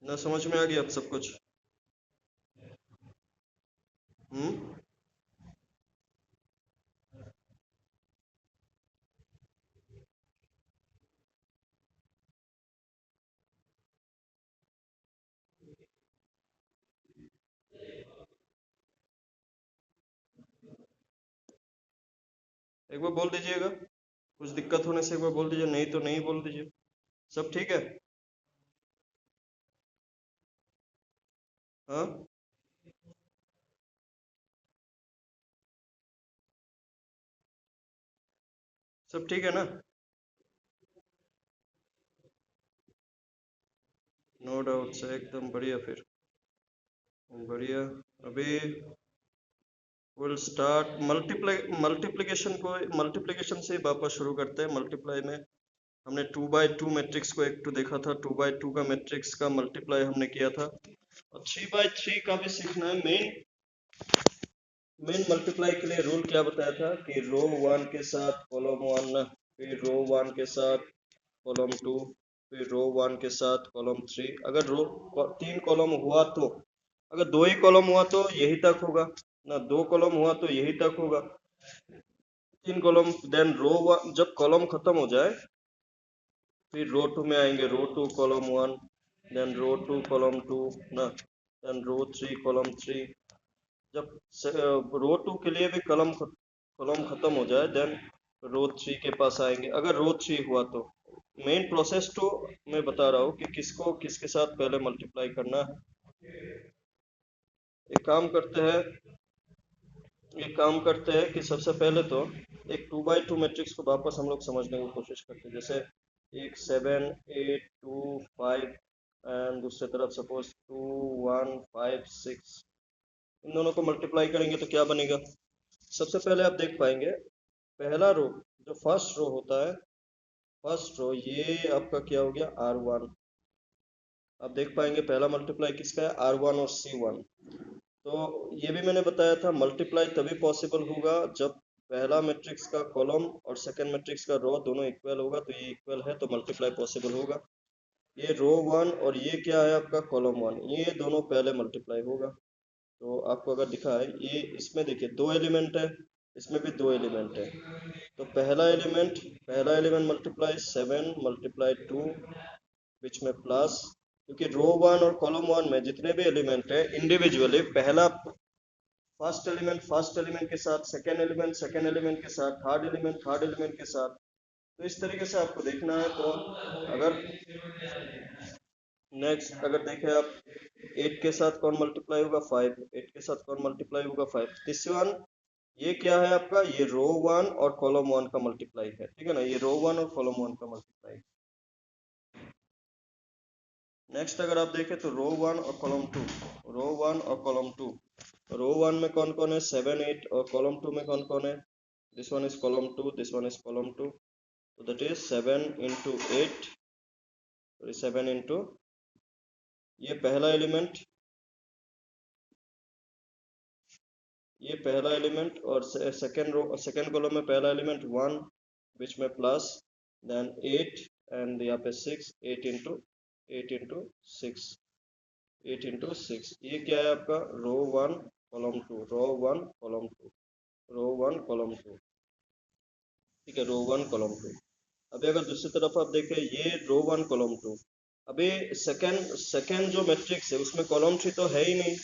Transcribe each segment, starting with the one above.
ना समझ में आ गया अब सब कुछ? हम्म। एक बार बोल दीजिएगा, कुछ दिक्कत होने से एक बार बोल दीजिए, नहीं तो नहीं बोल दीजिए। सब ठीक है? हाँ। सब ठीक है ना? नो डाउट से एकदम बढ़िया फिर। बढ़िया। अभी विल स्टार्ट मल्टीप्लिकेशन को, मल्टीप्लिकेशन से वापस शुरू करते हैं। मल्टीप्लाई में हमने 2 बाई 2 मैट्रिक्स को एक तो देखा था, 2 बाई 2 का मैट्रिक्स का मल्टीप्लाई हमने किया था। और 3 बाई 3 का भी सीखना है। मेन मेन मल्टीप्लाई के लिए रूल क्या बताया था कि रो 1 के साथ कॉलम 1, फिर रो 1 के साथ कॉलम 2, फिर रो 1 के साथ कॉलम 3। अगर रो 3 कॉलम हुआ तो, अगर 2 ही कॉलम हुआ तो यही तक होगा ना, 2 कॉलम हुआ तो यही तक होगा। 3 कॉलम, देन रो 1 जब कॉलम खत्म हो जाए फिर रो 2 में आएंगे, रो 2 कॉलम 1, देन रो 2 कॉलम 2 ना, देन रो 3 कॉलम 3। जब रो 2 के लिए भी कॉलम खत्म हो जाए देन रो 3 के पास आएंगे, अगर रो 3 हुआ तो। मेन प्रोसेस तो मैं बता रहा हूँ कि किसको किसके साथ पहले मल्टीप्लाई करना है। एक काम करते हैं एक काम करते हैं कि सबसे पहले तो एक 2 बाई 2 मैट्रिक्स को वापस हम लोग समझने की कोशिश करते हैं। जैसे एक 7 8 2 5 एंड दूसरी तरफ सपोज 2 1 5 6, इन दोनों को मल्टीप्लाई करेंगे तो क्या बनेगा? सबसे पहले आप देख पाएंगे, पहला रो, जो फर्स्ट रो होता है, फर्स्ट रो ये आपका क्या हो गया, R1। आप देख पाएंगे पहला मल्टीप्लाई किसका है, R1 और C1। तो ये भी मैंने बताया था, मल्टीप्लाई तभी पॉसिबल होगा जब पहला मैट्रिक्स का कॉलम और सेकंड मैट्रिक्स का रो दोनों इक्वल होगा। तो ये इक्वल है तो मल्टीप्लाई पॉसिबल होगा। ये रो 1 और ये क्या है आपका कॉलम 1, ये दोनों पहले मल्टीप्लाई होगा। तो आपको अगर दिखा है ये, इसमें देखिए 2 एलिमेंट है, इसमें भी 2 एलिमेंट है। तो पहला एलिमेंट मल्टीप्लाई 7 × 2, बीच में प्लस, क्योंकि रो 1 और कॉलम 1 में जितने भी एलिमेंट है इंडिविजुअली, पहला फर्स्ट एलिमेंट के साथ, सेकेंड एलिमेंट के साथ, थर्ड एलिमेंट के साथ। तो इस तरीके से आपको देखना है। तो अगर नेक्स्ट अगर देखें आप, 8 के साथ कौन मल्टीप्लाई होगा, 5। 8 के साथ कौन मल्टीप्लाई होगा, 5। दिस वन, ये क्या है आपका, ये रो 1 और कॉलम 1 का मल्टीप्लाई है, ठीक है ना, ये रो 1 और कॉलम 1 का मल्टीप्लाई। नेक्स्ट अगर आप देखें तो रो 1 और कॉलम 2, रो 1 और कॉलम 2। रो 1 में कौन कौन है, 7 8, और कॉलम 2 में कौन कौन है, this one is column 2, this one is column 2। तो दैट इज 7 × 8, 7 ये पहला एलिमेंट, ये पहला एलिमेंट, और सेकेंड कॉलम में पहला एलिमेंट 1, बीच में प्लस, देन 8, एंड यहाँ पे 6, 8 × 6, ये क्या है आपका, रो 1 कॉलम 2, रो 1 कॉलम 2, रो 1 कॉलम 2, ठीक है, रो 1 कॉलम 2। अभी अगर दूसरी तरफ आप देखें, ये रो 1 कॉलम 2। अभी सेकंड सेकंड जो मैट्रिक्स है उसमें कॉलम 3 तो है ही नहीं,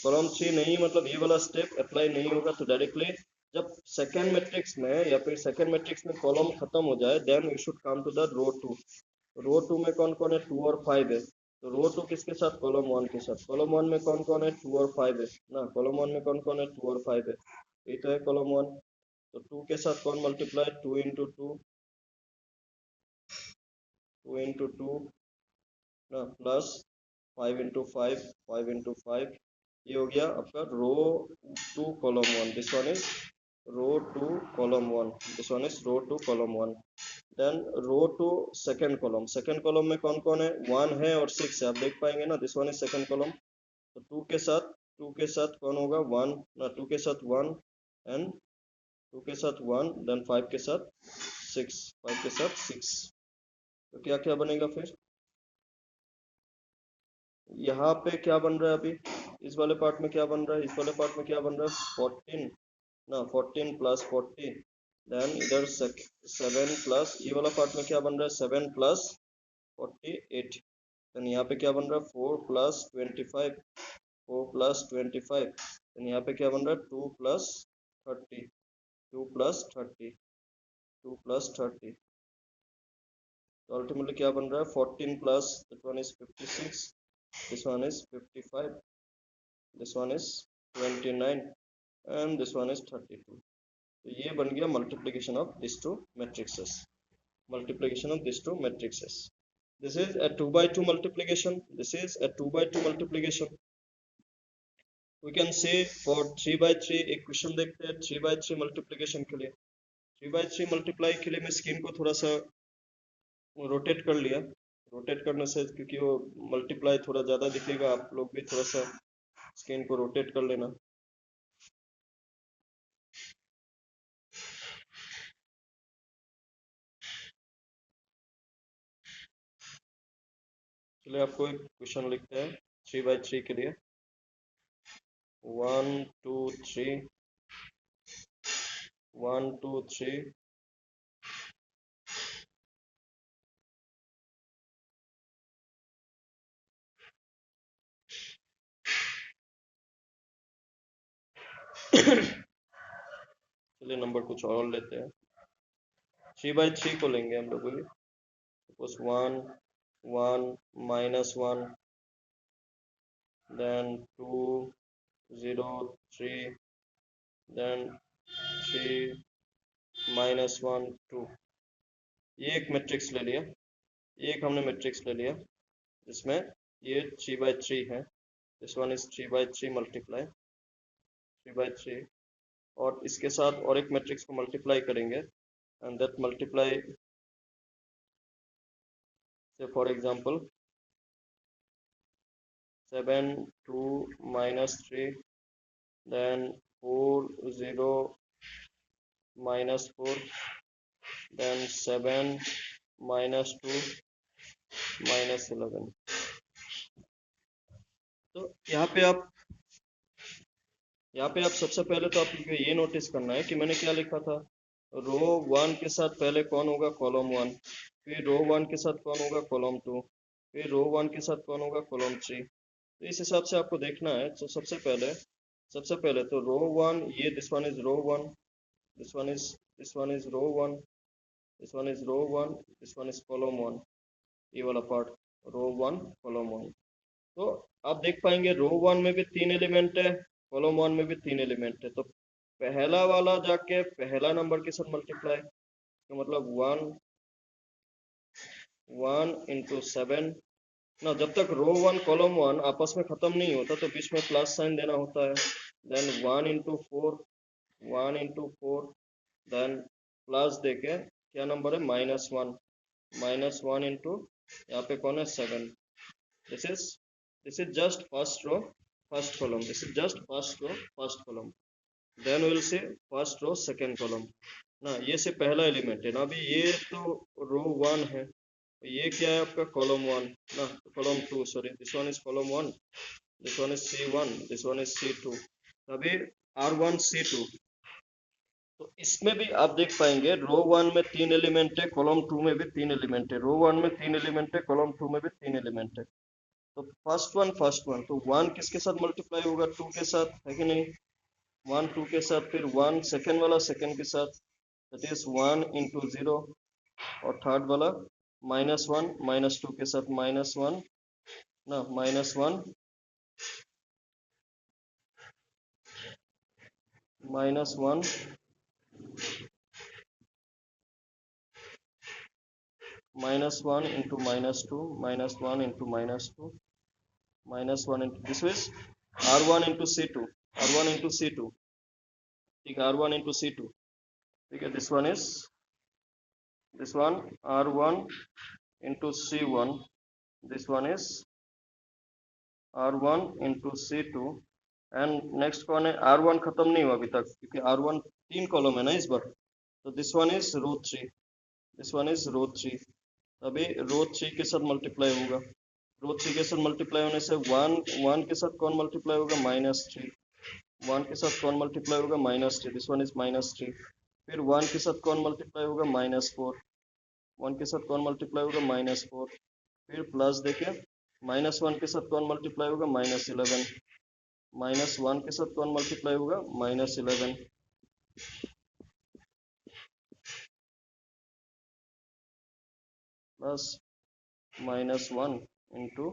कॉलम 3 नहीं, मतलब ये वाला स्टेप अप्लाई नहीं होगा। तो डायरेक्टली जब सेकंड मैट्रिक्स में या फिर सेकंड मैट्रिक्स में कॉलम खत्म हो जाए then we should come to the row 2। Row 2 में कौन कौन है, 2 और 5 है। तो रो 2 किसके साथ, कॉलम 1 के साथ। कॉलम 1 में कौन कौन है, 2 और 5 है ना, कॉलम 1 में कौन कौन है, 2 और 5 है, ये तो है कॉलम 1। तो 2 के साथ कौन मल्टीप्लाई, 2 × 2, 2 × 2 ना, प्लस 5 × 5, 5 × 5, ये हो गया आपका row 2 column 1, this one is row 2 column 1, this one is row 2 column 1। Then row 2 second column में कौन कौन है, 1 है और 6 है, आप देख पाएंगे ना, this one is second column. तो 2 के साथ कौन होगा, 1 ना, 2 के साथ 1, एंड 2 के साथ 1, देन 5 के साथ 6, 5 के साथ 6। तो क्या क्या बनेगा फिर, यहाँ पे क्या बन रहा है अभी, इस वाले पार्ट में क्या बन रहा है, इस वाले पार्ट में क्या बन रहा है, 14 ना, 14 प्लस 40, देन इधर 7 प्लस, ये वाला पार्ट में क्या बन रहा है, 7 प्लस 48, देन यहाँ पे क्या बन रहा है, 4 प्लस 25, 4 प्लस 25, देन यहाँ पे क्या बन रहा है, 2 प्लस 30, 2 प्लस 30, 2 प्लस 30, तो अल्टीमेटली क्या बन रहा है, 14 plus, that one is 56, this one is 55, this one is 29, and this one is 32. तो ये बन गया multiplication of this two matrices, multiplication of these two matrices. This is a 2 by 2 multiplication. This is a 2 by 2 multiplication. We can say for 3 by 3 एक question देखते हैं 3 by 3 multiplication के लिए. 3 by 3 multiply के लिए मैं स्क्रीन को थोड़ा सा रोटेट कर लिया. रोटेट करने से क्योंकि वो मल्टीप्लाई थोड़ा ज़्यादा दिखेगा, आप लोग भी थोड़ा सा स्क्रीन को रोटेट कर लेना. चलिए आपको एक क्वेश्चन लिखते हैं 3 by 3 के लिए. 1 2 3, 1 2 3, चलिए नंबर कुछ और लेते हैं. 3 by 3 को लेंगे हम लोग भी. Suppose 1 1 minus 1, then 2 0 3, then 3 minus 1 2. ये एक मैट्रिक्स ले लिया, ये एक हमने मैट्रिक्स ले लिया जिसमें ये 3 by 3 है. This one is 3 by 3 multiply 3 by 3, और इसके साथ और एक मैट्रिक्स को मल्टीप्लाई करेंगे, एंड दैट मल्टीप्लाई से for example 7 2 minus 3, then 4 0 minus 4, then 7 minus 2 minus 11. तो यहाँ पे आप सबसे पहले तो आपको ये नोटिस करना है कि मैंने क्या लिखा था. रो 1 के साथ पहले कौन होगा, कॉलम 1, फिर रो 1 के साथ कौन होगा, कॉलम 2, फिर रो 1 के साथ कौन होगा, कॉलम 3. तो इस हिसाब से आपको देखना है. तो सबसे पहले तो रो 1, ये this one is row 1, this one is row 1, this one is row 1, this one is column 1, ये वाला पार्ट रो 1 कॉलम 1. तो आप देख पाएंगे रो 1 में भी 3 एलिमेंट है, कॉलम 1 में भी 3 एलिमेंट है. तो पहला वाला जाके पहला नंबर के साथ मल्टीप्लाई, तो मतलब 1 into 7 ना, जब तक रो 1 कॉलम 1 आपस में खत्म नहीं होता तो बीच में प्लस साइन देना होता है. Then 1 into 4, 1 into 4, then plus देके क्या नंबर है, -1, -1 into यहाँ पे कौन है, 7. This is just first row first column, this is just first row first column. Then will say first row second column ना, ये से पहला एलिमेंट है ना. अभी ये तो रो 1 है, ये क्या है आपका, कॉलम 1 ना, column 2, sorry, this one is column 1, this one is C1, this one is C2. अभी R1 C2. तो इसमें भी आप देख पाएंगे रो 1 में 3 एलिमेंट है, कॉलम 2 में भी 3 एलिमेंट है. रो 1 में 3 एलिमेंट है, कॉलम 2 में भी 3 एलिमेंट है. तो फर्स्ट वन, तो 1 किसके साथ मल्टीप्लाई होगा, 2 के साथ, है कि नहीं. 1 2 के साथ, फिर 1 सेकेंड वाला सेकेंड के साथ, दैट इज 1 into 0, और थर्ड वाला -1 -2 के साथ, -1 ना, -1 -1 -1 into -2, -1 into -2, -1 into, this is R1 into C2, R1 into C2, ठीक है, R1 into C2, ठीक है. This one is this one R1 into C1, this one is R1 into C2, and next कौन है, R1 खत्म नहीं हुआ अभी तक क्योंकि R1 3 कॉलम है ना इस बार. तो this one is row 3, this one is row 3. अभी रो 3 के साथ मल्टीप्लाई होगा, रो 3 के साथ मल्टीप्लाई होने से 1 के साथ कौन मल्टीप्लाई होगा, -3। 1 के साथ कौन मल्टीप्लाई होगा, -3। This one is -3। फिर 1 के साथ कौन मल्टीप्लाई होगा, -4। 1 के साथ कौन मल्टीप्लाई होगा, -4। फिर प्लस देखिए, -1 के साथ कौन मल्टीप्लाई होगा, -11। -1 के साथ कौन मल्टीप्लाई होगा, -11। Plus -1 into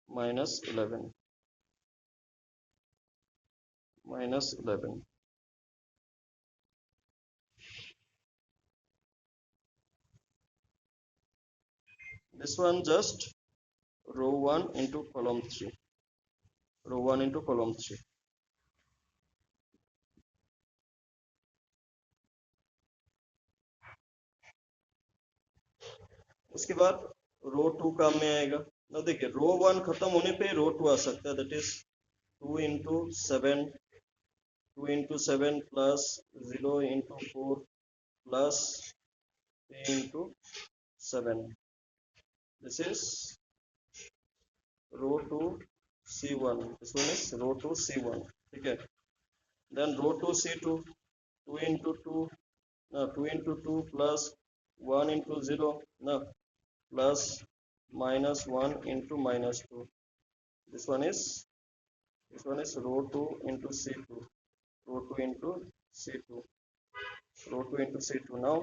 -11 -11। This one just row 1 into column 3. Row 1 into column 3. उसके बाद रो 2 काम में आएगा ना। देखिए रो 1 खत्म होने पे रो 2 आ सकता है, that is 2 into 7 plus 0 into 4 plus 3 into 7। This is row 2 C1। This one is row 2 C1, ठीक है। Then row 2 C2, 2 into 2 plus 1 into 0 ना, plus -1 into -2. This one is row 2 into C2. Row 2 into C2. Row 2 into C2. Now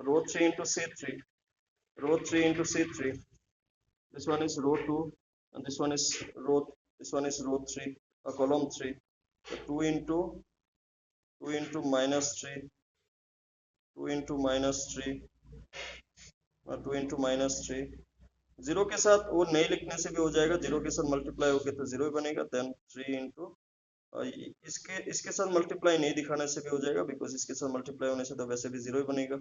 row 3 into C3. Row 3 into C3. This one is row 2 and this one is row 3, column 3. So 2 into -3. 2 into -3. 2 into -3। 0 के साथ वो नहीं लिखने से भी हो जाएगा, 0 के साथ मल्टीप्लाई होके तो 0 ही बनेगा। देन 3 इंटू इसके साथ मल्टीप्लाई नहीं दिखाने से भी हो जाएगा, बिकॉज इसके साथ मल्टीप्लाई होने से तो वैसे भी 0 ही बनेगा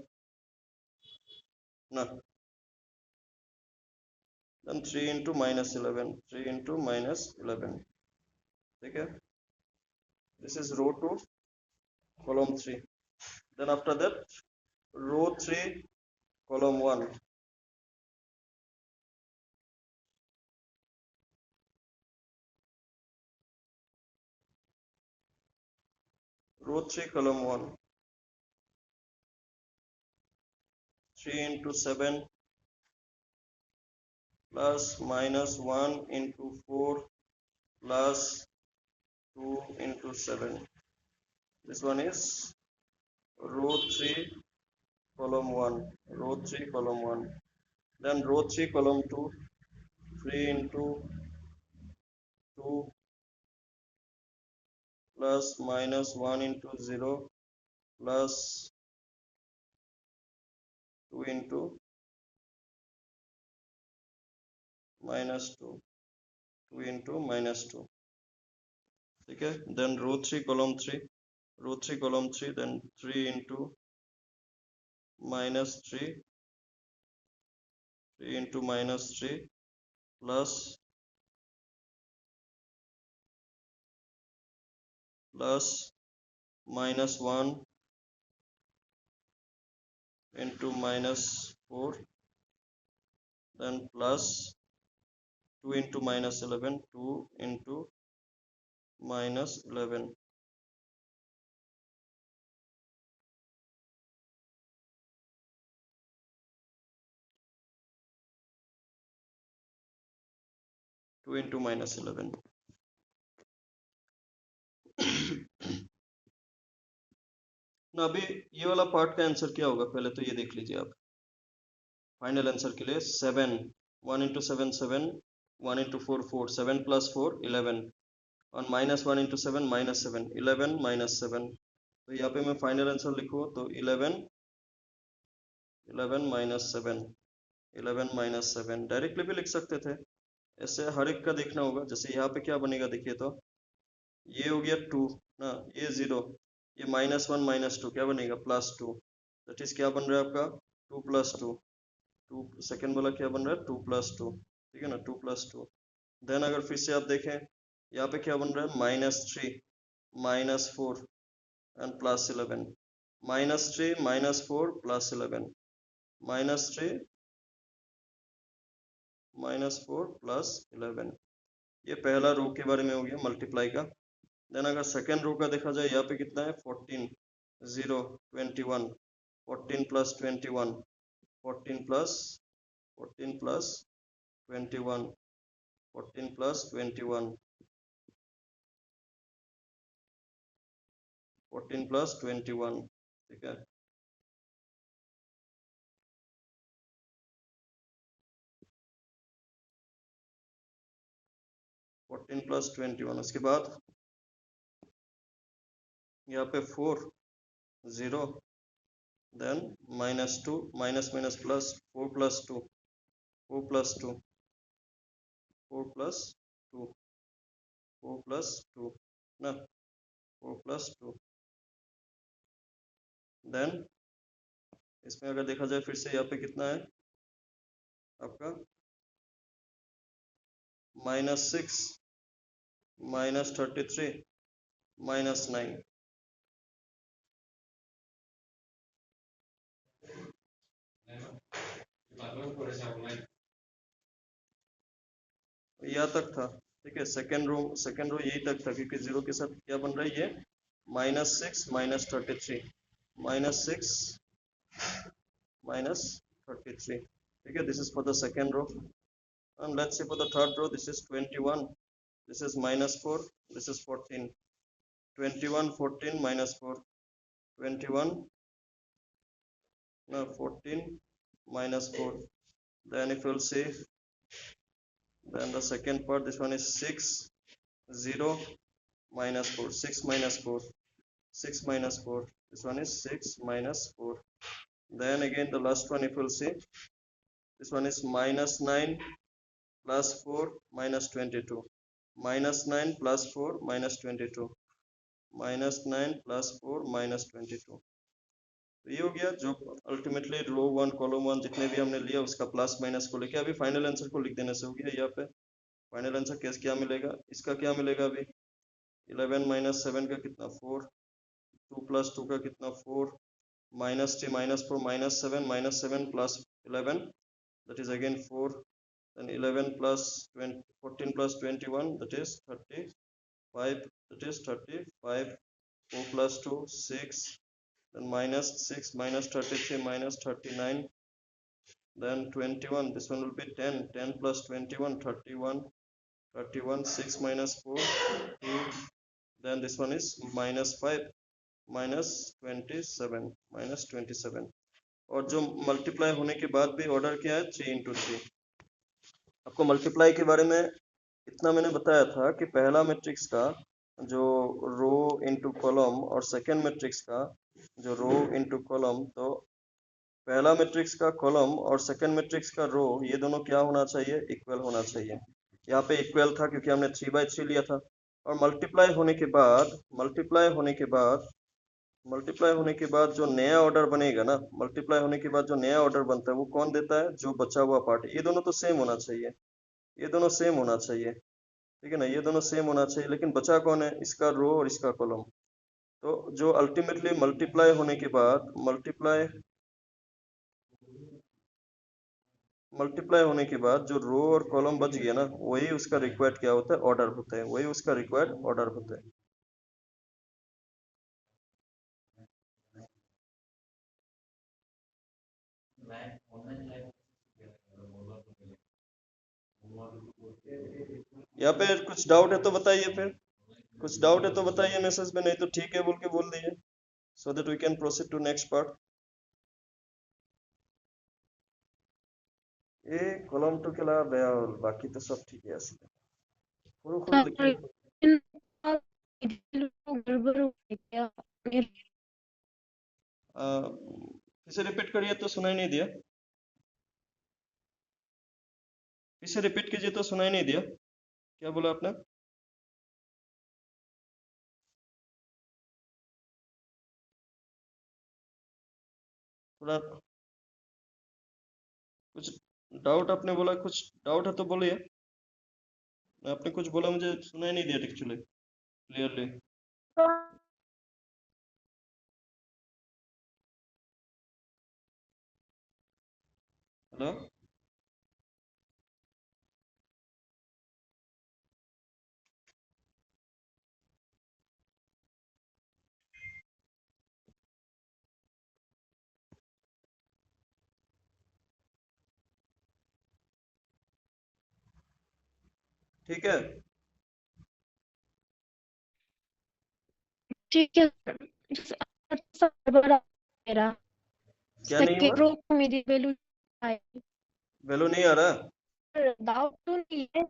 ना। देन 3 इंटू -11, 3 इंटू -11, ठीक है। This is row 2 column 3। Then after that row 3 column 1। Row 3 column 1, 3 into 7 plus -1 into 4 plus 2 into 7. This one is row 3 column 1, row 3 column 1. Then row 3 column 2, 3 into 2 plus -1 into 0 plus 2 into -2, 2 into -2, ठीक है। Then row 3 column 3, row 3 column 3, then 3 into -3, 3 into -3 plus -1 into -4, then plus 2 into -11, 2 into -11, -11। ना अभी ये वाला part का answer क्या होगा, पहले तो ये देख लीजिए आप। फाइनल आंसर के लिए 7, 1 into 7 7, 1 into 4 4, 7 plus 4 11, और -1 into 7 -7, 11 -7। तो यहाँ पे मैं फाइनल आंसर लिखूँ तो 11 -7, 11 -7 डायरेक्टली भी लिख सकते थे। ऐसे हर एक का देखना होगा। जैसे यहाँ पे क्या बनेगा देखिए, तो ये हो गया 2 ना, ये 0, ये -1 -2 क्या बनेगा, +2। दैट इज क्या बन रहा है आपका 2 + 2, 2 सेकेंड वाला क्या बन रहा है 2 + 2, ठीक है ना, 2 + 2। देन अगर फिर से आप देखें यहाँ पे क्या बन रहा है -3 -4 एंड +11, -3 -4 +11, -3 -4 प्लस 11। ये पहला रो के बारे में हो गया मल्टीप्लाई का। देन अगर सेकेंड रो का देखा जाए, यहाँ पे कितना है 14 0 21 14 प्लस 21 14 प्लस 21 14 प्लस 21 14 प्लस 21। ठीक है, +21। उसके बाद यहाँ पे 4 0 then -2 minus minus plus 4 plus 2 4 plus 2 4 plus 2 4 plus 2 ना 4 प्लस 2। देन इसमें अगर देखा जाए फिर से यहाँ पे कितना है आपका -6 -33 -9। यहाँ तक था। ठीक है, सेकेंड रो यही तक था, क्योंकि जीरो के साथ क्या बन रहा है ये -6 -33 -6 -33। ठीक है, this is for the second row. And let's see for the third row, this is 21, this is -4, this is 14, 21 14 -4 21 no 14 -4. Then if you'll see, then the second part, this one is 6 0 -4 6 -4 6 -4, this one is 6 -4. Then again the last one, if you'll see, this one is -9 plus 4 -22 -9 plus 4 -22 -9 plus 4 -22। तो ये हो गया जो ultimately रो 1 column 1 जितने भी हमने लिया उसका प्लस माइनस को लेके अभी फाइनल आंसर को लिख देने से हो गया। यहाँ पे फाइनल आंसर कैसे क्या मिलेगा, इसका क्या मिलेगा अभी 11 - 7 का कितना 4 2 + 2 का कितना 4 -3 -4 -7 plus 11 that is again 4 then 11 plus 20 14 plus 21 that is 35 that is 35 4 plus 2 6 then -6 -33 -39 then 21, this one will be 10 10 plus 21 31 31 6 -4 2 then this one is -5 -27 -27। और जो मल्टीप्लाई होने के बाद भी ऑर्डर क्या है 3 × 3। आपको मल्टीप्लाई के बारे में इतना मैंने बताया था कि पहला मैट्रिक्स का जो रो इनटू कॉलम और सेकंड मैट्रिक्स का जो रो इनटू कॉलम, तो पहला मैट्रिक्स का कॉलम और सेकंड मैट्रिक्स का रो ये दोनों क्या होना चाहिए, इक्वल होना चाहिए। यहाँ पे इक्वल था क्योंकि हमने 3/3 लिया था। और मल्टीप्लाई होने के बाद जो नया ऑर्डर बनेगा ना, मल्टीप्लाई होने के बाद जो नया ऑर्डर बनता है वो कौन देता है, जो बचा हुआ पार्ट। ये दोनों तो सेम होना चाहिए, ये दोनों सेम होना चाहिए। ठीक है ना, ये दोनों सेम होना चाहिए, लेकिन बचा कौन है, इसका रो और इसका कॉलम। तो जो अल्टीमेटली मल्टीप्लाई होने के बाद मल्टीप्लाई होने के बाद जो रो और कॉलम बच गया ना, वही उसका रिक्वायर्ड क्या होता है, ऑर्डर होता है, वही उसका रिक्वायर्ड ऑर्डर होता है। यहाँ पे कुछ डाउट है तो बताइए, फिर कुछ डाउट है तो बताइए मैसेज में, नहीं तो ठीक है बोल के बोल दीजिए, so that we can proceed to next part। ये कॉलम 2 के अलावा बाकी तो सब ठीक है। ऐसे खुद लिखिए। फिर से रिपीट करिए तो सुनाई नहीं दिया, फिर से रिपीट कीजिए तो सुनाई नहीं दिया, क्या बोला आपने। थोड़ा कुछ डाउट आपने बोला, कुछ डाउट है तो बोलिए। आपने कुछ बोला मुझे सुनाई नहीं दिया एक्चुअली क्लियरली। हेलो। ठीक है। ठीक है सर, बड़ा मेरा क्या नहीं हुआ? सेकंड रो में मेरी वैल्यू आई। वैल्यू नहीं आ रहा? डाउट तो नहीं है,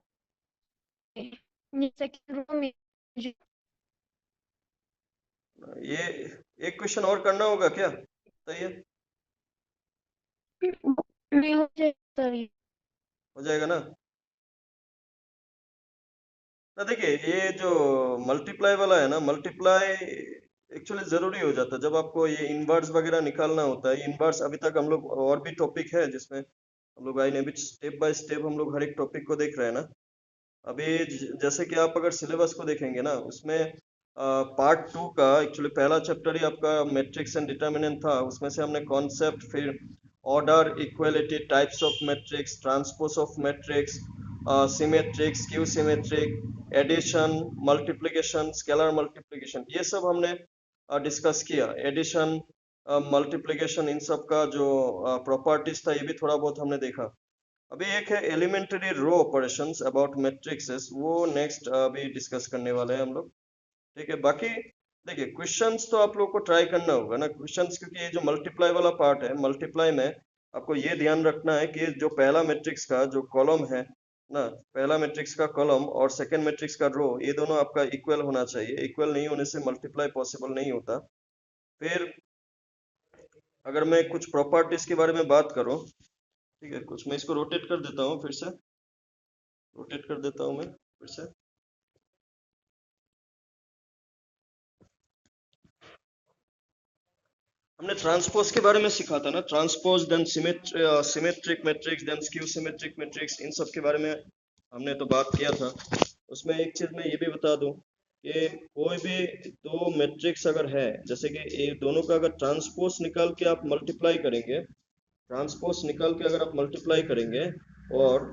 सेकंड रो में मुझे ये एक क्वेश्चन और करना होगा क्या? बताइए। नहीं हो जाए सर ये। हो जाएगा ना? ना देखिए, ये जो मल्टीप्लाई वाला है ना, मल्टीप्लाई एक्चुअली जरूरी हो जाता है जब आपको ये इनवर्स वगैरह निकालना होता है। इनवर्स अभी तक हम लोग, और भी टॉपिक है जिसमें हम लोग आए नहीं, अभी स्टेप बाय स्टेप हम लोग हर एक टॉपिक को देख रहे हैं ना। अभी जैसे कि आप अगर सिलेबस को देखेंगे ना, उसमें पार्ट टू का एक्चुअली पहला चैप्टर ही आपका मैट्रिक्स एंड डिटर्मिनेंट था। उसमें से हमने कॉन्सेप्ट, फिर order, equality, types of matrix, transpose of matrix, symmetric, skew symmetric, addition, multiplication, scalar multiplication, ये सब हमने डिस्कस किया। एडिशन, मल्टीप्लिकेशन, इन सब का जो प्रॉपर्टीज था, ये भी थोड़ा बहुत हमने देखा। अभी एक है elementary row operations about matrices, वो नेक्स्ट अभी डिस्कस करने वाले हैं हम लोग। ठीक है। बाकी देखिए, क्वेश्चंस तो आप लोग को ट्राई करना होगा ना क्वेश्चंस, क्योंकि ये जो मल्टीप्लाई वाला पार्ट है, मल्टीप्लाई में आपको ये ध्यान रखना है कि जो पहला मैट्रिक्स का जो कॉलम है ना, पहला मैट्रिक्स का कॉलम और सेकंड मैट्रिक्स का रो, ये दोनों आपका इक्वल होना चाहिए। इक्वल नहीं होने से मल्टीप्लाई पॉसिबल नहीं होता। फिर अगर मैं कुछ प्रॉपर्टीज के बारे में बात करूं, ठीक है, कुछ मैं इसको रोटेट कर देता हूँ, फिर से रोटेट कर देता हूँ मैं फिर से। हमने ट्रांसपोज के बारे में सीखा था ना, transpose, then symmetric matrix, then skew symmetric matrix, इन सब के बारे में हमने तो बात किया था। उसमें एक चीज मैं ये भी बता दूं कि कोई भी दो मैट्रिक्स अगर है, जैसे कि ये दोनों का अगर ट्रांसपोज निकाल के आप मल्टीप्लाई करेंगे, ट्रांसपोज निकाल के अगर आप मल्टीप्लाई करेंगे और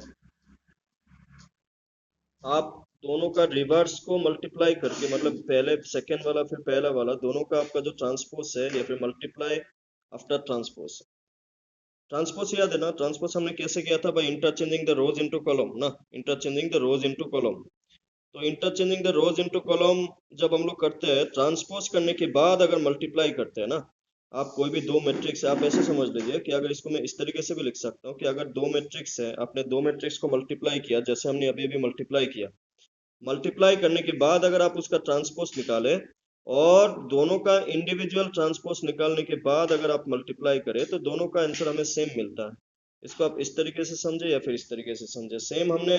आप दोनों का रिवर्स को मल्टीप्लाई करके, मतलब पहले सेकेंड वाला फिर पहला वाला, दोनों का आपका जो ट्रांसपोज है, या फिर मल्टीप्लाई आफ्टर ट्रांसपोज। ट्रांसपोज याद है ना? ट्रांसपोज हमने कैसे किया था? By interchanging the rows into column ना, interchanging the rows into column. तो interchanging the rows into column जब हम लोग करते हैं, ट्रांसपोज करने के बाद अगर मल्टीप्लाई करते हैं ना, आप कोई भी दो मैट्रिक्स, आप ऐसे समझ लीजिए कि अगर इसको मैं इस तरीके से भी लिख सकता हूँ कि अगर दो मैट्रिक्स है, आपने दो मैट्रिक्स को मल्टीप्लाई किया, जैसे हमने अभी अभी मल्टीप्लाई किया, मल्टीप्लाई करने के बाद अगर आप उसका ट्रांसपोज निकाले और दोनों का इंडिविजुअल ट्रांसपोज निकालने के बाद अगर आप मल्टीप्लाई करें, तो दोनों का आंसर हमें सेम मिलता है। इसको आप इस तरीके से समझे या फिर इस तरीके से समझे। सेम हमने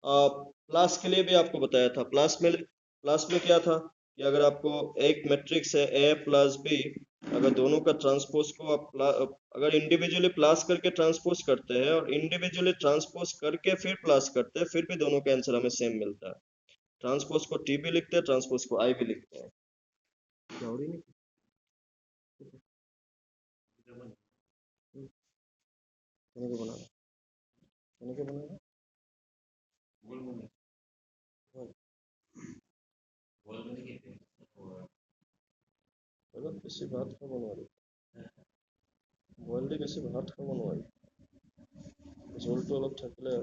प्लस के लिए भी आपको बताया था। प्लस में क्या था कि अगर आपको एक मैट्रिक्स है ए प्लस बी, अगर दोनों का ट्रांसपोज को आप अगर इंडिविजुअली प्लस करके ट्रांसपोज करते हैं और इंडिविजुअली ट्रांसपोज करके फिर प्लस करते हैं, फिर भी दोनों का आंसर हमें सेम मिलता है। ट्रांसपोज को टी भी लिखते हैं, ट्रांसपोज को आई भी लिखते हैं। जाओड़ी नहीं। मैंने क्या बनाना? मैंने क्या बनाना? मतलब किसी बात का बनवा रही, वर्ल्ड किसी बात का बनवा रही, झोल तो अलग ठकले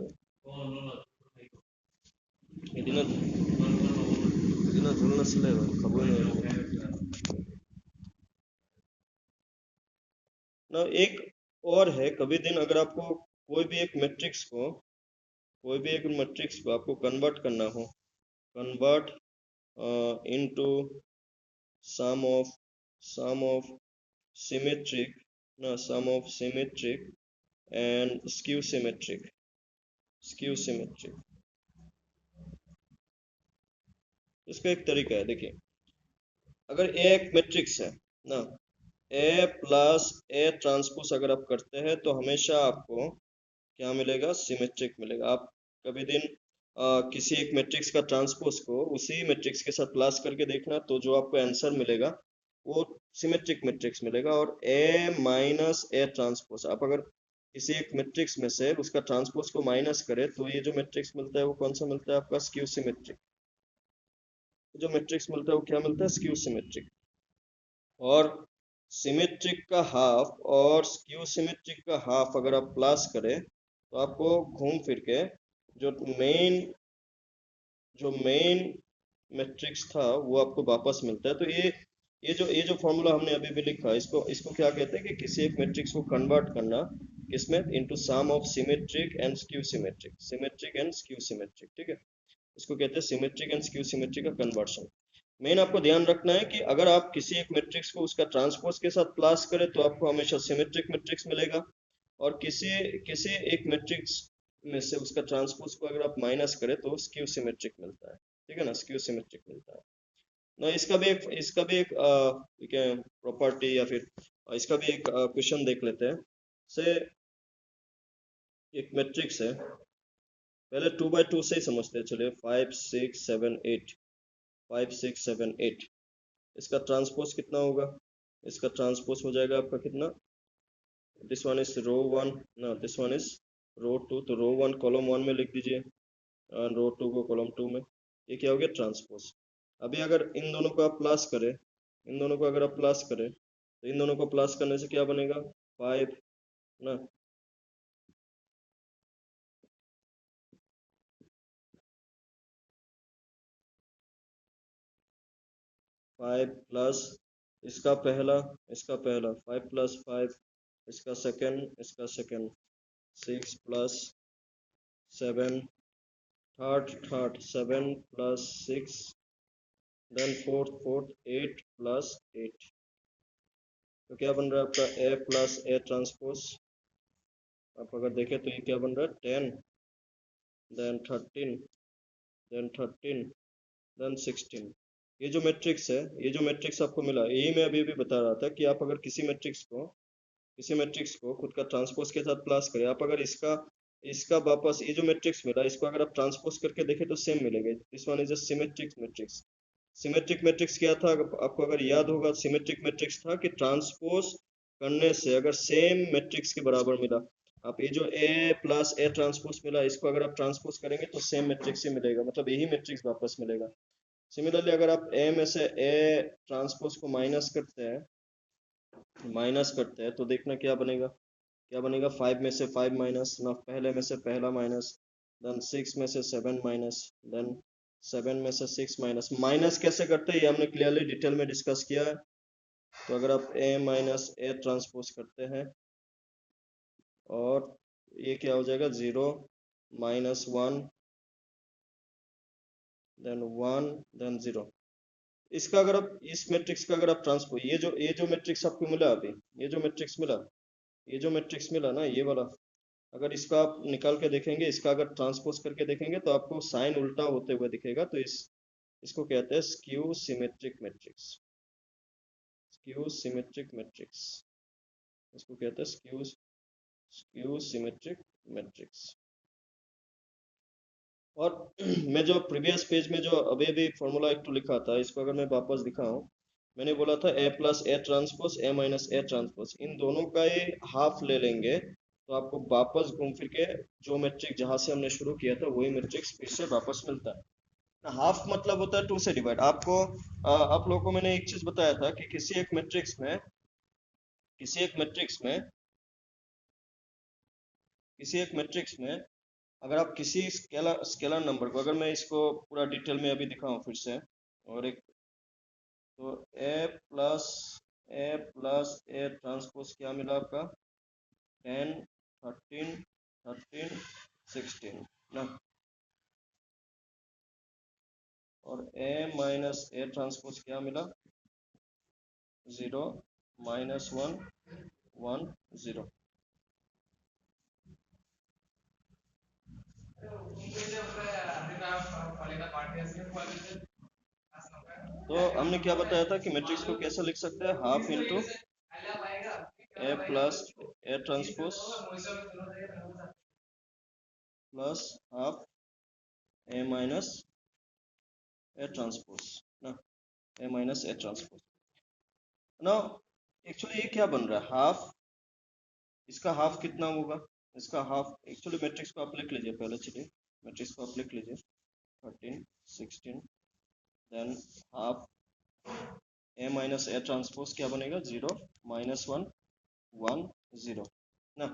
इतना इतना झोल नस्ले खबर नहीं ना। एक और है, कभी दिन अगर आपको कोई भी एक मैट्रिक्स को आपको कन्वर्ट करना हो, convert into sum of sum of symmetric ना, sum of symmetric and skew symmetric, इसका एक तरीका है। देखिए, अगर ए एक मैट्रिक्स है ना, ए प्लस ए ट्रांसपोज अगर आप करते हैं, तो हमेशा आपको क्या मिलेगा? सिमेट्रिक मिलेगा। आप कभी दिन किसी एक मैट्रिक्स का ट्रांसपोज को उसी मैट्रिक्स के साथ प्लस करके देखना, तो जो आपको आंसर मिलेगा वो सिमेट्रिक मैट्रिक्स मिलेगा। और ए माइनस ए ट्रांसपोज, आप अगर किसी एक मैट्रिक्स में से उसका ट्रांसपोज को माइनस करें, तो ये जो मैट्रिक्स मिलता है वो कौन सा मिलता है? आपका स्क्यू सिमेट्रिक। जो मैट्रिक्स मिलता है वो क्या मिलता है? Skew symmetric. और सिमेट्रिक का हाफ और स्क्यू सिमेट्रिक का हाफ अगर आप प्लस करें, तो आपको घूम फिर के जो मेन जो मेन मैट्रिक्स था वो आपको वापस मिलता है। तो ये जो फॉर्मूला हमने अभी भी लिखा, इसको इसको क्या कहते हैं कि किसी एक मैट्रिक्स को कन्वर्ट करना किसमें, into sum of symmetric and skew symmetric, symmetric and skew symmetric, ठीक है। इसको कहते हैं सिमेट्रिक एंड स्क्यू सिमेट्रिक का कन्वर्शन। मेन आपको ध्यान रखना है कि अगर आप किसी एक मैट्रिक्स को उसका ट्रांसपोज के साथ प्लस करें तो आपको हमेशा सिमेट्रिक मैट्रिक्स मिलेगा, और किसी किसी एक मैट्रिक्स में से उसका ट्रांसपोज को अगर आप माइनस करें तो स्क्यू सिमेट्रिक मिलता है, ठीक है ना, स्क्यू सिमेट्रिक मिलता है ना। इसका भी एक क्या प्रॉपर्टी या फिर इसका भी एक क्वेश्चन देख लेते हैं। से एक मैट्रिक्स है, पहले 2 by 2 से ही समझते हैं, चलिए 5 6 7 8, 5 6 7 8, इसका ट्रांसपोज कितना होगा, इसका ट्रांसपोज हो जाएगा आपका कितना, दिस वन इज रो 1, ना दिस वन इज रो 2, तो रो 1 कॉलम 1 में लिख दीजिए और रो 2 को कॉलम 2 में। ये क्या हो गया, ट्रांसपोज। अभी अगर इन दोनों को आप प्लस करें, इन दोनों को अगर आप प्लस करें तो इन दोनों को प्लस करने से क्या बनेगा, 5 ना, 5 प्लस इसका पहला 5 प्लस 5, इसका second 6 plus 7, third 7 plus 6, then fourth 8 plus 8, तो क्या बन रहा है आपका ए प्लस ए ट्रांसपोज। आप अगर देखें तो ये क्या बन रहा है, 10, देन 13, देन 16। ये जो मैट्रिक्स है, ये जो मैट्रिक्स आपको मिला, यही मैं अभी भी बता रहा था कि आप अगर किसी मैट्रिक्स को खुद का ट्रांसपोज के साथ प्लस करें, आप अगर इसका इसका वापस ये जो मैट्रिक्स मिला इसको अगर आप ट्रांसपोज करके देखें तो सेम मिलेगा। This one is a symmetric matrix. Symmetric matrix क्या था, आपको अगर याद होगा, सिमेट्रिक मैट्रिक्स था कि ट्रांसपोज करने से अगर सेम मैट्रिक्स के बराबर मिला, आप ये जो ए प्लस ए ट्रांसपोज मिला इसको अगर आप ट्रांसपोज करेंगे तो सेम मैट्रिक्स ही मिलेगा, मतलब यही मैट्रिक्स वापस मिलेगा। सिमिलरली अगर आप ए में से ए ट्रांसपोज को माइनस करते हैं तो देखना क्या बनेगा 5 में से 5 माइनस ना, पहले में से पहला माइनस, देन 6 में से 7 माइनस, देन 7 में से 6 माइनस। माइनस कैसे करते हैं ये हमने क्लियरली डिटेल में डिस्कस किया है। तो अगर आप ए माइनस ए ट्रांसपोज करते हैं और ये क्या हो जाएगा, 0 माइनस 1 देन 1 देन 0। इसका अगर आप इस मैट्रिक्स का अगर आप ट्रांसपोज, ये जो मैट्रिक्स आपको मिला अभी, ये जो मैट्रिक्स मिला ना, ये वाला, अगर इसका आप निकाल के देखेंगे, इसका अगर ट्रांसपोज करके देखेंगे तो आपको साइन उल्टा होते हुए दिखेगा, तो इसको कहते हैं skew symmetric matrix. Skew symmetric matrix, इसको कहते हैं स्क्यू सिमेट्रिक मैट्रिक्स। और मैं जो प्रीवियस पेज में जो अभी अभी फॉर्मूला एक तो लिखा था, इसको अगर मैं वापस दिखाऊं, मैंने बोला था A plus A transpose A minus A transpose, इन दोनों का ये हाफ ले लेंगे तो आपको वापस घूम फिर के जो मैट्रिक्स जहां से हमने शुरू किया था वही मैट्रिक्स फिर से वापस मिलता है। हाफ मतलब होता है 2 से डिवाइड। आप लोगों को मैंने एक चीज बताया था कि किसी एक मैट्रिक्स में अगर आप किसी स्केलर नंबर को, अगर मैं इसको पूरा डिटेल में अभी दिखाऊं फिर से, और एक तो ए प्लस ए ट्रांसपोज क्या मिला आपका, 10 13 13 16 ना, और ए माइनस ए ट्रांसपोज क्या मिला, 0 माइनस 1 1 0। तो हमने क्या बताया था कि मैट्रिक्स को कैसे लिख सकते हैं, half into A plus A transpose plus half A minus A transpose ना, ए माइनस ए ट्रांसपोज ना। एक्चुअली ये क्या बन रहा है, हाफ, इसका हाफ कितना होगा, इसका हाफ एक्चुअली मैट्रिक्स को आप लिख लीजिए पहले, चलिए मैट्रिक्स को आप लिख लीजिए, 13 16, than half A minus A transpose क्या बनेगा, 0 माइनस 1 1 0 ना।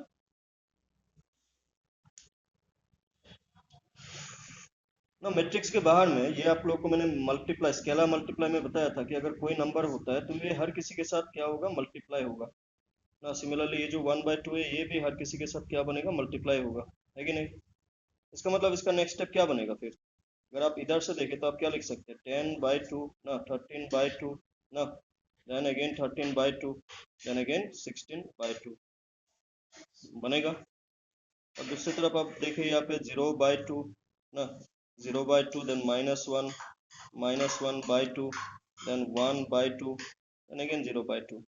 ना मैट्रिक्स के बाहर में ये आप लोग को मैंने मल्टीप्लाई, स्केलर मल्टीप्लाई में बताया था कि अगर कोई नंबर होता है तो ये हर किसी के साथ क्या होगा, मल्टीप्लाई होगा ना। सिमिलरली ये जो 1/2 है ये भी हर किसी के साथ क्या बनेगा, मल्टीप्लाई होगा, है कि नहीं। इसका मतलब इसका नेक्स्ट स्टेप क्या बनेगा फिर, अगर आप इधर से देखें तो आप क्या लिख सकते हैं, 10/2 ना, 13/2 ना, देन अगेन 13/2, देन अगेन 16/2 बनेगा। और दूसरी तरफ आप देखिए यहाँ पे 0/2 ना, 0/2, देन -1, -1/2, देन 1/2, देन अगेन 0/2।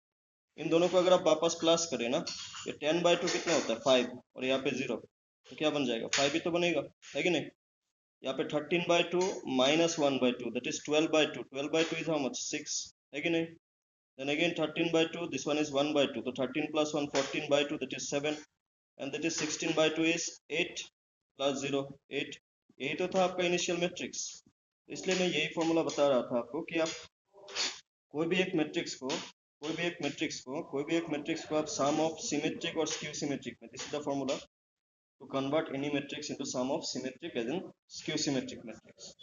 इन दोनों को अगर आप वापस क्लास करें ना, ये 10/2 कितना होता है, 5, और यहाँ पे 0, तो क्या बन जाएगा, 5 ही तो बनेगा, है कि नहीं। यहाँ पे 13/2 -1/2 that is 12/2, 12/2 is how much, 6, है कि नहीं। Then again 13/2, this one is 1/2, तो 13 + 1 14/2 that is 7, and that is 16/2 is 8 + 0 8। यही तो था आपका इनिशियल मैट्रिक्स। इसलिए मैं यही फॉर्मूला बता रहा था आपको कि आप कोई भी एक मैट्रिक्स को आप सम ऑफ सिमेट्रिक और स्क्यू सिमेट्रिक में, this is the formula to convert any matrix into sum of symmetric as in skew symmetric matrix.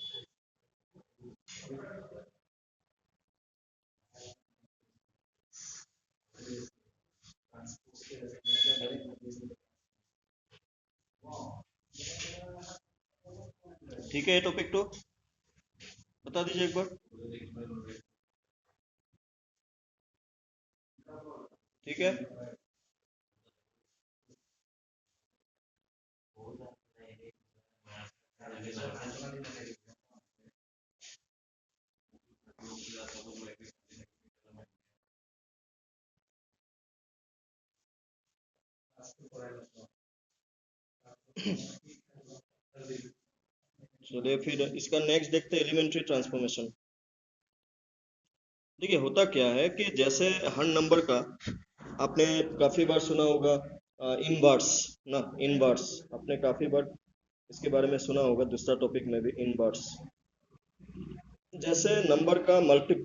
ठीक है, ये टॉपिक तो बता दीजिए एक बार। ठीक है, चलिए फिर इसका नेक्स्ट देखते हैं, एलिमेंट्री ट्रांसफॉर्मेशन। देखिए होता क्या है कि जैसे हर नंबर का आपने काफी बार सुना होगा इनवर्स ना, इनवर्स आपने काफी बार इसके बारे में सुना होगा, दूसरा टॉपिक में भी इनवर्स। जैसे नंबर का मल्टी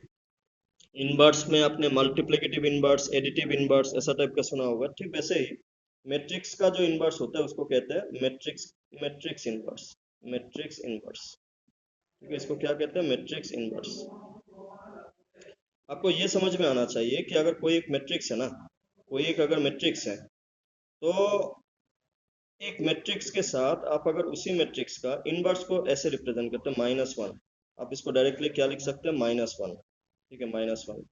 इनवर्स में आपने मल्टीप्लिकेटिव इनवर्स, एडिटिव इनवर्स ऐसा टाइप का सुना होगा, ठीक वैसे ही मैट्रिक्स का जो इनवर्स होता है उसको कहते हैं matrix, matrix inverse, matrix inverse. ठीक है, इसको क्या कहते हैं, मैट्रिक्स इनवर्स। आपको ये समझ में आना चाहिए कि अगर कोई एक मैट्रिक्स है ना, कोई एक अगर मैट्रिक्स है, तो एक मैट्रिक्स के साथ आप अगर उसी मैट्रिक्स का इनवर्स को ऐसे रिप्रेजेंट करते हैं, -1, आप इसको डायरेक्टली क्या लिख सकते हैं, -1। ठीक है, -1,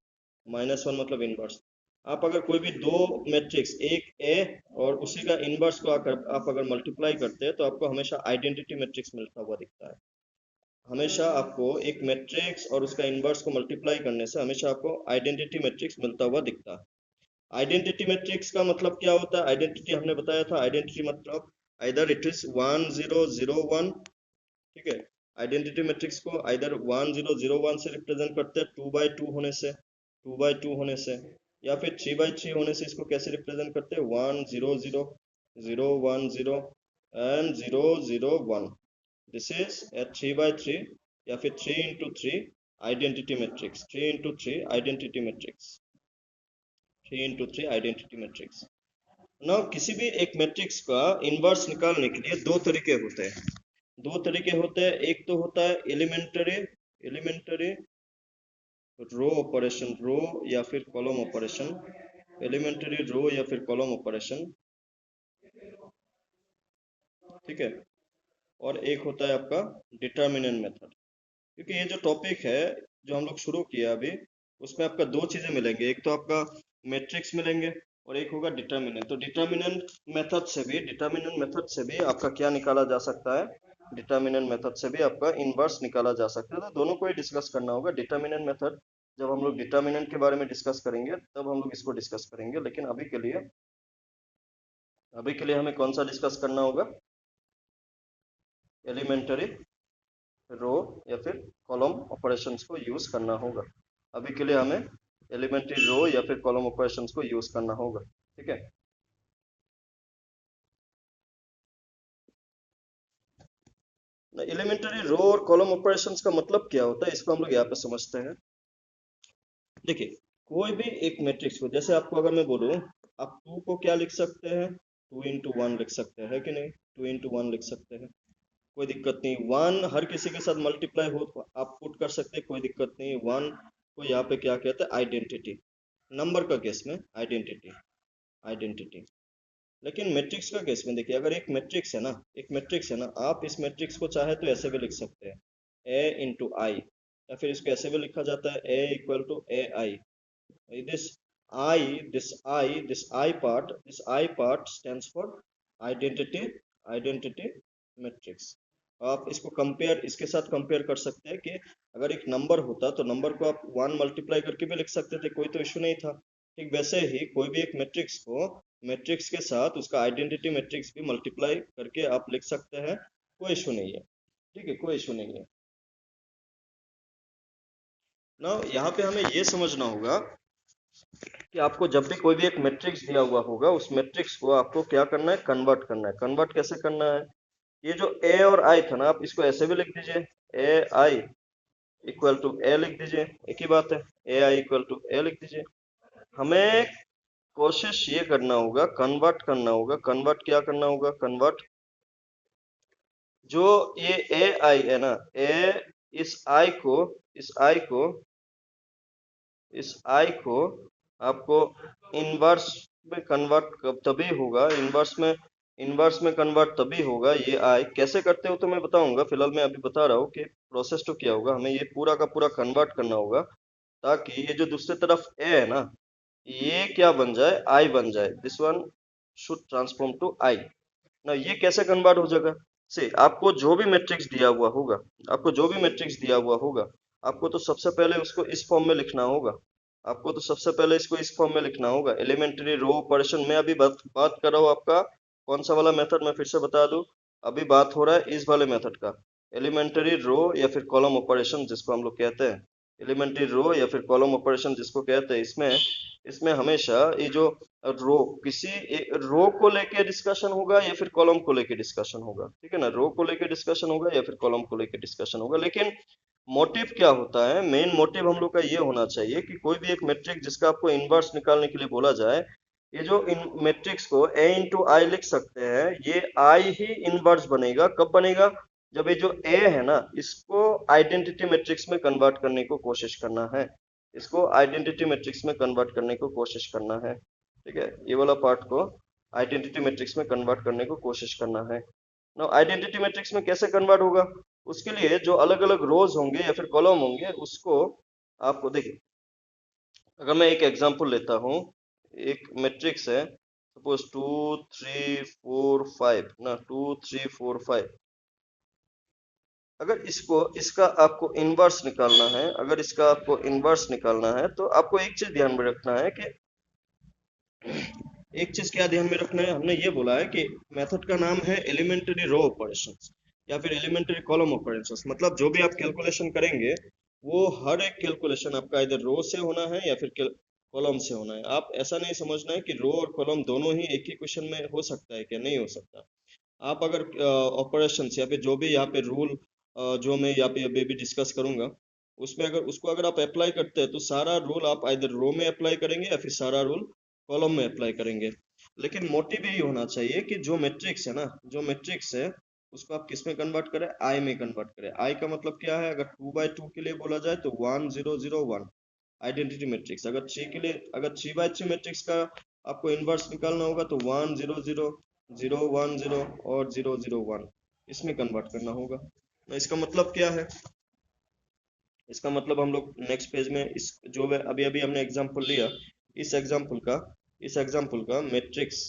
-1 मतलब इनवर्स। आप अगर कोई भी दो मैट्रिक्स, एक ए और उसी का इनवर्स को आकर आप अगर मल्टीप्लाई करते हैं तो आपको हमेशा आइडेंटिटी मैट्रिक्स मिलता हुआ दिखता है। हमेशा आपको एक मैट्रिक्स और उसका इनवर्स को मल्टीप्लाई करने से हमेशा आपको आइडेंटिटी मैट्रिक्स मिलता हुआ दिखता है। आइडेंटिटी मैट्रिक्स का मतलब क्या होता है, आइडेंटिटी हमने बताया था, आइडेंटिटी मतलब आइदर इट इज 1 0 0 1। ठीक है, आइडेंटिटी मैट्रिक्स को आइदर 1 0 0 1 से रिप्रेजेंट करते हैं, 2/2 होने से, 2/2 होने से, या फिर 3/3 होने से इसको कैसे रिप्रेजेंट करते हैं, 1 0 0 0 1 0 एंड 0 0 1। दिस इज ए 3/3 या फिर 3 × 3 identity matrix, 3 × 3 identity matrix, 3 × 3 identity matrix. Now किसी भी एक मैट्रिक्स का इनवर्स निकालने के लिए दो तरीके होते हैं, दो तरीके होते हैं। एक तो होता है एलिमेंटरी, एलिमेंटरी रो ऑपरेशन, रो या फिर कॉलम ऑपरेशन, एलिमेंटरी रो या फिर कॉलम ऑपरेशन। ठीक है, और एक होता है आपका डिटर्मिनेंट मेथड। क्योंकि ये जो टॉपिक है जो हम लोग शुरू किया अभी, उसमें आपका दो चीजें मिलेंगे, एक तो आपका मैट्रिक्स मिलेंगे और एक होगा डिटर्मिनेंट। तो डिटर्मिनेंट मेथड से भी आपका क्या निकाला जा सकता है, डिटर्मिनेंट मेथड से भी आपका इनवर्स निकाला जा सकता है। तो दोनों को ही डिस्कस करना होगा। डिटर्मिनेंट मेथड जब हम लोग डिटर्मिनेंट के बारे में डिस्कस करेंगे तब हम लोग इसको डिस्कस करेंगे, लेकिन अभी के लिए हमें कौन सा डिस्कस करना होगा, एलिमेंटरी रो या फिर कॉलम ऑपरेशंस को यूज करना होगा। अभी के लिए हमें एलिमेंट्री रो या फिर कॉलम ऑपरेशंस को यूज करना होगा। ठीक है, एलिमेंट्री रो और कॉलम ऑपरेशंस का मतलब क्या होता है, इसको हम लोग यहाँ पे समझते हैं। देखिए कोई भी एक मैट्रिक्स को, जैसे आपको अगर मैं बोलूं, आप 2 को क्या लिख सकते हैं, 2 × 1 लिख सकते हैं, है कि नहीं, 2 × 1 लिख सकते हैं। कोई दिक्कत नहीं। 1 हर किसी के साथ मल्टीप्लाई हो तो आप पुट कर सकते हैं, कोई दिक्कत नहीं। 1 को यहाँ पे क्या कहते हैं, आइडेंटिटी। नंबर का केस में आइडेंटिटी, आइडेंटिटी। लेकिन मैट्रिक्स का केस में देखिए, अगर एक मैट्रिक्स है ना, एक मैट्रिक्स है ना, आप इस मैट्रिक्स को चाहे तो ऐसे भी लिख सकते हैं, ए इंटू आई, या फिर इसको ऐसे भी लिखा जाता है A equal to A I. this this I part stands for identity, identity matrix। आप इसको कंपेयर, इसके साथ कंपेयर कर सकते हैं कि अगर एक नंबर होता तो नंबर को आप 1 मल्टीप्लाई करके भी लिख सकते थे, कोई तो इशू नहीं था। ठीक वैसे ही कोई भी एक मैट्रिक्स को, मैट्रिक्स के साथ उसका आइडेंटिटी मैट्रिक्स भी मल्टीप्लाई करके आप लिख सकते हैं, कोई इशू नहीं है। ठीक है, कोई इशू नहीं है ना। यहाँ पे हमें ये समझना होगा कि आपको जब भी कोई भी एक मैट्रिक्स दिया हुआ होगा, उस मैट्रिक्स को आपको क्या करना है, कन्वर्ट करना है। कन्वर्ट कैसे करना है, ये जो ए और आई था ना, आप इसको ऐसे भी लिख दीजिए, ए आई इक्वल टू ए लिख दीजिए, एक ही बात है, ए आई इक्वल टू ए लिख दीजिए। हमें कोशिश ये करना होगा, कन्वर्ट करना होगा। कन्वर्ट क्या करना होगा, कन्वर्ट जो ये ए आई है ना, ए इस आई को, इस आई को, इस आई को आपको इनवर्स में कन्वर्ट तभी होगा, इनवर्स में कन्वर्ट तभी होगा। ये आई कैसे करते हो तो मैं बताऊंगा, फिलहाल मैं अभी बता रहा हूँ कि प्रोसेस तो क्या होगा। हमें ये पूरा का पूरा कन्वर्ट करना होगा ताकि ये जो दूसरी तरफ ए है ना, ये क्या बन जाए, आई बन जाए। This one should transform to I ना। ये कैसे कन्वर्ट हो जाएगा, से आपको जो भी मैट्रिक्स दिया हुआ होगा, आपको जो भी मैट्रिक्स दिया हुआ होगा, आपको तो सबसे पहले उसको इस फॉर्म में लिखना होगा। आपको तो सबसे पहले इसको इस फॉर्म में लिखना होगा, एलिमेंट्री रो ऑपरेशन। मैं अभी बात कर रहा हूँ आपका कौन सा वाला मेथड, मैं फिर से बता दूं, अभी बात हो रहा है इस वाले मेथड का, एलिमेंट्री रो या फिर कॉलम ऑपरेशन जिसको हम लोग कहते हैं, एलिमेंट्री रो या फिर कॉलम ऑपरेशन जिसको कहते हैं। इसमें इसमें हमेशा ये जो रो, किसी रो को लेके डिस्कशन होगा या फिर कॉलम को लेके डिस्कशन होगा, ठीक है ना, रो को लेके डिस्कशन होगा या फिर कॉलम को लेके डिस्कशन होगा। लेकिन मोटिव क्या होता है, मेन मोटिव हम लोग का ये होना चाहिए कि कोई भी एक मैट्रिक्स जिसका आपको इनवर्स निकालने के लिए बोला जाए, ये जो इन मैट्रिक्स को ए इंटू आई लिख सकते हैं, ये आई ही इनवर्स बनेगा। कब बनेगा, जब ये जो ए है ना, इसको आइडेंटिटी मैट्रिक्स में कन्वर्ट करने को कोशिश करना है, इसको आइडेंटिटी मैट्रिक्स में कन्वर्ट करने को कोशिश करना है। ठीक है, ये वाला पार्ट को आइडेंटिटी मैट्रिक्स में कन्वर्ट करने को कोशिश करना है ना। आइडेंटिटी मैट्रिक्स में कैसे कन्वर्ट होगा, उसके लिए जो अलग अलग रोज होंगे या फिर कॉलम होंगे, उसको आपको देखिए, अगर मैं एक एग्जांपल लेता हूँ, एक मैट्रिक्स है सपोज 2 3 4 5 ना, 2 3 4 5। अगर इसका आपको इनवर्स निकालना है, अगर इसका आपको इनवर्स निकालना है, तो आपको एक चीज ध्यान में रखना है कि एक चीज क्या ध्यान में रखना है, हमने ये बोला है कि मेथड का नाम है एलिमेंट्री रो ऑपरेशंस या फिर एलिमेंट्री कॉलम ऑपरेशंस। मतलब जो भी आप कैलकुलेशन करेंगे, वो हर एक कैलकुलेशन आपका इधर रो से होना है या फिर कॉलम से होना है। आप ऐसा नहीं समझना है कि रो और कॉलम दोनों ही एक ही क्वेश्चन में हो सकता है, क्या नहीं हो सकता। आप अगर ऑपरेशंस या फिर जो भी यहाँ पे रूल जो मैं यहाँ पे अभी भी डिस्कस करूंगा, उसमें अगर उसको अगर आप अप्लाई करते हैं तो सारा रूल आप इधर रो में अप्लाई करेंगे या फिर सारा रूल कॉलम में अप्लाई करेंगे। लेकिन मोटिव यही होना चाहिए कि जो मैट्रिक्स है ना, जो मैट्रिक्स है उसको आप किस में कन्वर्ट करें, आई में कन्वर्ट करें। आई का मतलब क्या है, अगर 2 by 2 के लिए बोला जाए तो 1 0 0 1 आइडेंटिटी मैट्रिक्स। अगर 3 के लिए, अगर 3 by 3 मैट्रिक्स का आपको इनवर्स निकालना होगा तो 1 0 0 0 1 0 और 0 0 1 इसमें कन्वर्ट करना होगा। तो इसका मतलब क्या है, इसका मतलब हम लोग नेक्स्ट पेज में इस जो अभी अभी हमने एग्जांपल लिया, इस एग्जांपल का, इस एग्जांपल का मैट्रिक्स,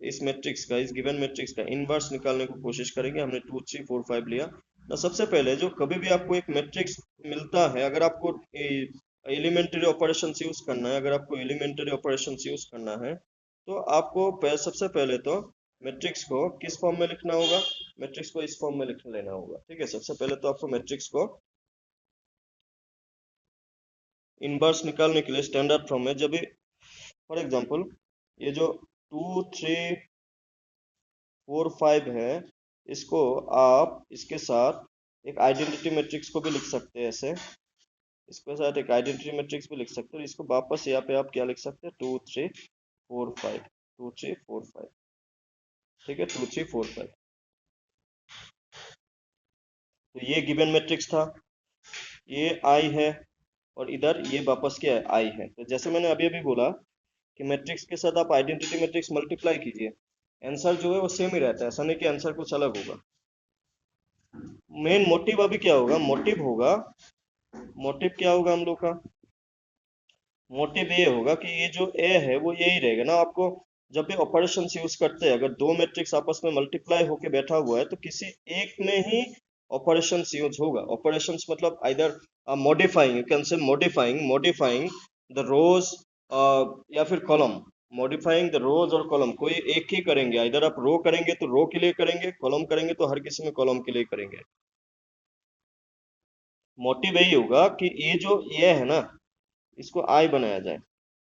इस मैट्रिक्स का, इस गिवन मैट्रिक्स का इनवर्स निकालने की कोशिश करेंगे। हमने 2 3 4 5 लिया ना। सबसे पहले जो कभी भी आपको एक मैट्रिक्स मिलता है, अगर आपको एलिमेंट्री ऑपरेशन यूज करना है, अगर आपको एलिमेंट्री ऑपरेशन यूज करना है, तो आपको सबसे पहले तो मैट्रिक्स को किस फॉर्म में लिखना होगा, मैट्रिक्स को इस फॉर्म में लिख लेना होगा। ठीक है, सबसे पहले तो आपको मैट्रिक्स को इनवर्स निकालने के लिए स्टैंडर्ड फॉर्म में, जब भी फॉर एग्जांपल ये जो 2 3 4 5 है, इसको आप इसके साथ एक आइडेंटिटी मैट्रिक्स को भी लिख सकते हैं ऐसे, इसके साथ एक आइडेंटिटी मैट्रिक्स भी लिख सकते हैं। इसको वापस यहाँ पे आप क्या लिख सकते हैं, 2 3 4 5 2 3 4 5। ठीक है, 2 3 4 5। तो ये गिवन मैट्रिक्स था, ये आई है, और इधर ये वापस क्या है, आई है। तो जैसे मैंने अभी अभी बोला कि मैट्रिक्स के साथ आप आइडेंटिटी मैट्रिक्स मल्टीप्लाई कीजिए, आंसर जो है वो सेम ही रहता है, ऐसा नहीं कि आंसर कुछ अलग होगा। मेन मोटिव अभी क्या होगा, मोटिव क्या होगा हम लोग का, मोटिव ये होगा कि ये जो ए है वो यही रहेगा ना। आपको जब भी ऑपरेशन यूज करते हैं, अगर दो मैट्रिक्स आपस में मल्टीप्लाई होके बैठा हुआ है तो किसी एक में ही ऑपरेशन यूज होगा। ऑपरेशंस मतलब either modifying, you can say modifying the rows, या फिर कॉलम, मॉडिफाइंग द रोज और कॉलम, कोई एक ही करेंगे। इधर आप रो करेंगे तो रो के लिए करेंगे, कॉलम करेंगे तो हर किसी में कॉलम के लिए करेंगे। मोटिव यही होगा कि ये है ना, इसको आई बनाया जाए।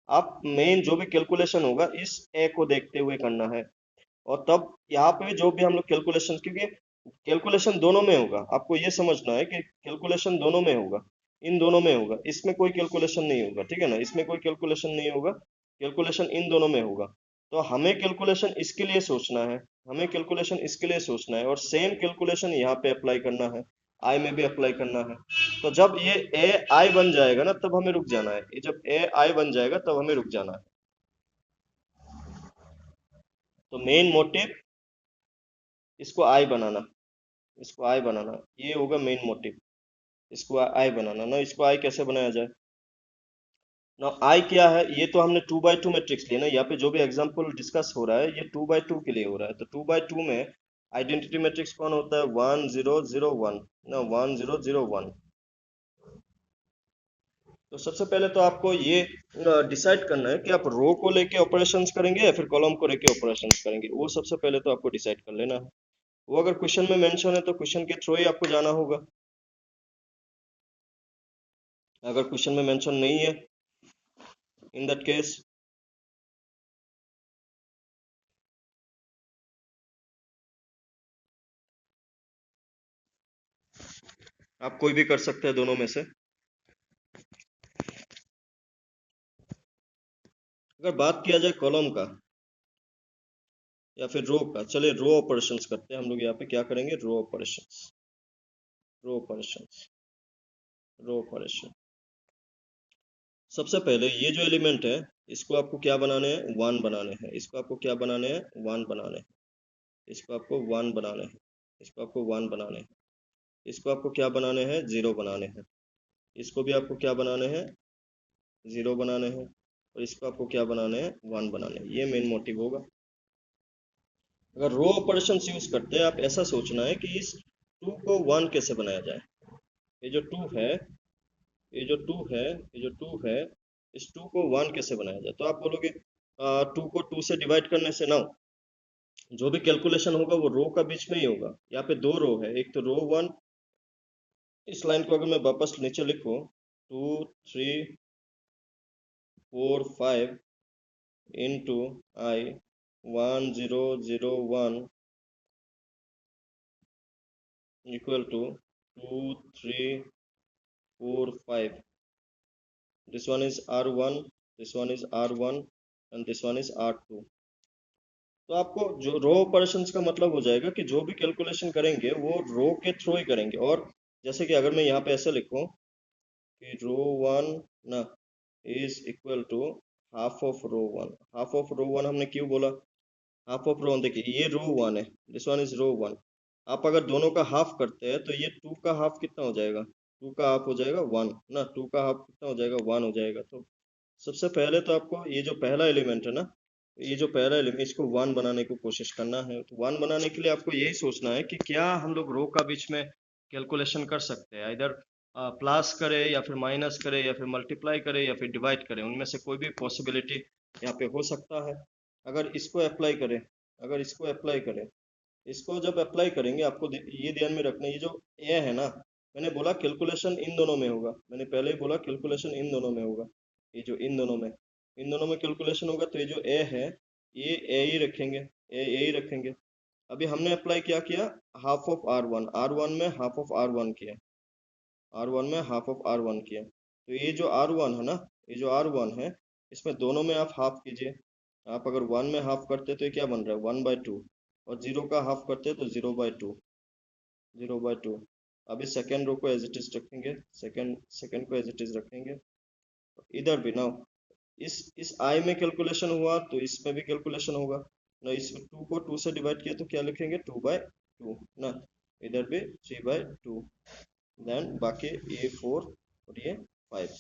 आप मेन जो भी कैलकुलेशन होगा इस ए को देखते हुए करना है। और तब यहाँ पे जो भी हम लोग कैलकुलेशन, क्योंकि कैलकुलेशन दोनों में होगा, आपको ये समझना है कि कैलकुलेशन दोनों में होगा, इन दोनों में होगा, इसमें कोई कैलकुलेशन नहीं होगा, ठीक है ना, इसमें कोई कैलकुलेशन नहीं होगा, कैलकुलेशन इन दोनों में होगा। तो हमें कैलकुलेशन इसके लिए सोचना है, हमें कैलकुलेशन इसके लिए सोचना है, और सेम कैलकुलेशन यहाँ पे अप्लाई करना है, आई में भी अप्लाई करना है। तो जब ये ए आई बन जाएगा ना तब हमें रुक जाना है, ये जब ए आई बन जाएगा तब हमें रुक जाना है। तो मेन मोटिव इसको आई बनाना, इसको आई बनाना, ये होगा मेन मोटिव, इसको आई बनाना ना। इसको आई कैसे बनाया जाए ना, आई क्या है, ये तो हमने 2x2 मैट्रिक्स लिया ना, यहाँ पे जो भी एग्जांपल डिस्कस हो रहा है ये 2x2 के लिए हो रहा है। तो 2x2 में आइडेंटिटी मैट्रिक्स कौन होता है, 1 0 0 1 ना, 1 0 0 1। तो सबसे पहले तो आपको ये डिसाइड करना है कि आप रो को लेके ऑपरेशंस करेंगे या फिर कॉलम को लेके ऑपरेशंस करेंगे, वो सबसे पहले तो आपको डिसाइड कर लेना है। वो अगर क्वेश्चन में मेंशन है तो क्वेश्चन के थ्रू ही आपको जाना होगा, अगर क्वेश्चन में मेंशन नहीं है, इन दैट केस आप कोई भी कर सकते हैं दोनों में से। अगर बात किया जाए कॉलम का या फिर रो का, चलिए रो ऑपरेशंस करते हैं हम लोग। यहाँ पे क्या करेंगे, रो ऑपरेशंस, रो ऑपरेशंस, रो ऑपरेशन। सबसे पहले ये जो एलिमेंट है इसको आपको क्या बनाने हैं, वन बनाने हैं। इसको आपको क्या बनाने हैं, वन बनाने हैं। इसको आपको वन बनाने हैं, इसको आपको वन बनाने हैं। इसको आपको क्या बनाने हैं, जीरो बनाने हैं। इसको भी आपको क्या बनाने हैं, जीरो बनाने हैं। और इसको आपको क्या बनाने हैं, वन बनाने हैं। ये मेन मोटिव होगा। अगर रो ऑपरेशन यूज करते हैं, आप ऐसा सोचना है कि इस टू को वन कैसे बनाया जाए। ये जो टू है, ये जो टू है, ये जो टू है, इस टू को वन कैसे बनाया जाए। तो आप बोलोगे टू को टू से डिवाइड करने से ना, जो भी कैलकुलेशन होगा वो रो का बीच में ही होगा। यहाँ पे दो रो है, एक तो रो वन, इस लाइन को अगर मैं वापस नीचे लिखूं, 2 3 4 5 into I 1 0 0 1 equal to 2 3 4 5। This one is R1, this one is R1 and this one is R2। तो आपको जो रो ऑपरेशंस का मतलब हो जाएगा कि जो भी कैलकुलेशन करेंगे वो रो के थ्रू ही करेंगे। और जैसे कि अगर मैं यहाँ पे ऐसे लिखूं कि रो वन ना is equal to half of row one. Half of row one हमने क्यों बोला, हाफ ऑफ रो वन, देखिए ये रो वन है, this one is row one. आप अगर दोनों का हाफ करते हैं तो ये टू का हाफ कितना हो जाएगा, टू का हाफ हो जाएगा वन ना, टू का हाफ कितना हो जाएगा, वन हो जाएगा। तो सबसे पहले तो आपको ये जो पहला एलिमेंट है ना, ये जो पहला एलिमेंट, इसको वन बनाने की कोशिश करना है। तो वन बनाने के लिए आपको यही सोचना है कि क्या हम लोग रो का बीच में कैलकुलेशन कर सकते हैं, इधर प्लस करे या फिर माइनस करे या फिर मल्टीप्लाई करे या फिर डिवाइड करे, उनमें से कोई भी पॉसिबिलिटी यहाँ पे हो सकता है। अगर इसको अप्लाई करें, अगर इसको अप्लाई करें, इसको जब अप्लाई करेंगे आपको ये ध्यान में रखना, ये जो ए है ना, मैंने बोला कैलकुलेशन इन दोनों में होगा, मैंने पहले ही बोला कैलकुलेशन इन दोनों में होगा। ये जो इन दोनों में कैलकुलेशन होगा, तो ये जो ए है ये ए ही रखेंगे, ए ही रखेंगे। अभी हमने अप्लाई क्या किया, हाफ ऑफ आर वन में हाफ ऑफ आर वन किया, आर वन में हाफ ऑफ आर वन किया। तो ये जो आर वन है ना, ये जो आर वन है, इसमें दोनों में आप हाफ कीजिए। आप अगर वन में हाफ करते तो ये क्या बन रहा है, 1/2। और जीरो का हाफ करते तो 0/2, 0/2। अभी सेकेंड रो को एज इट इज रखेंगे, सेकेंड को एज इट इज रखेंगे। इधर भी ना इस आई में कैलकुलेशन हुआ तो इसमें भी कैलकुलेशन होगा ना। इस 2 को 2 से डिवाइड किया तो क्या लिखेंगे 2/2 ना। इधर भी 3/2। देन बाकी ये 4 और ये 5।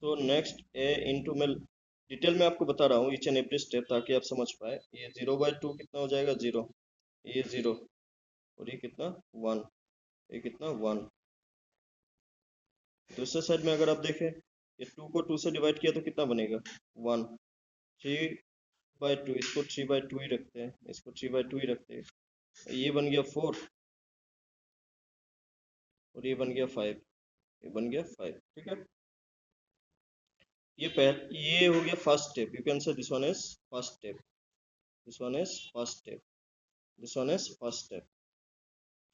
तो नेक्स्ट ए इंटू में डिटेल में आपको बता रहा हूँ ईच एंड एवरी स्टेप ताकि आप समझ पाए। ये 0/2 कितना हो जाएगा 0, ये 0 और ये कितना 1, ये कितना 1। दूसरे साइड में अगर आप देखें ये 2 को 2 से डिवाइड किया तो कितना बनेगा 1। 3/2 इसको 3/2 ही रखते हैं, इसको 3/2 ही रखते हैं। ये बन गया 4 और ये बन गया 5, ये बन गया 5। ठीक है, ये हो गया फर्स्ट स्टेप। यू कैन से this one is first step, this one is first step, this one is first step.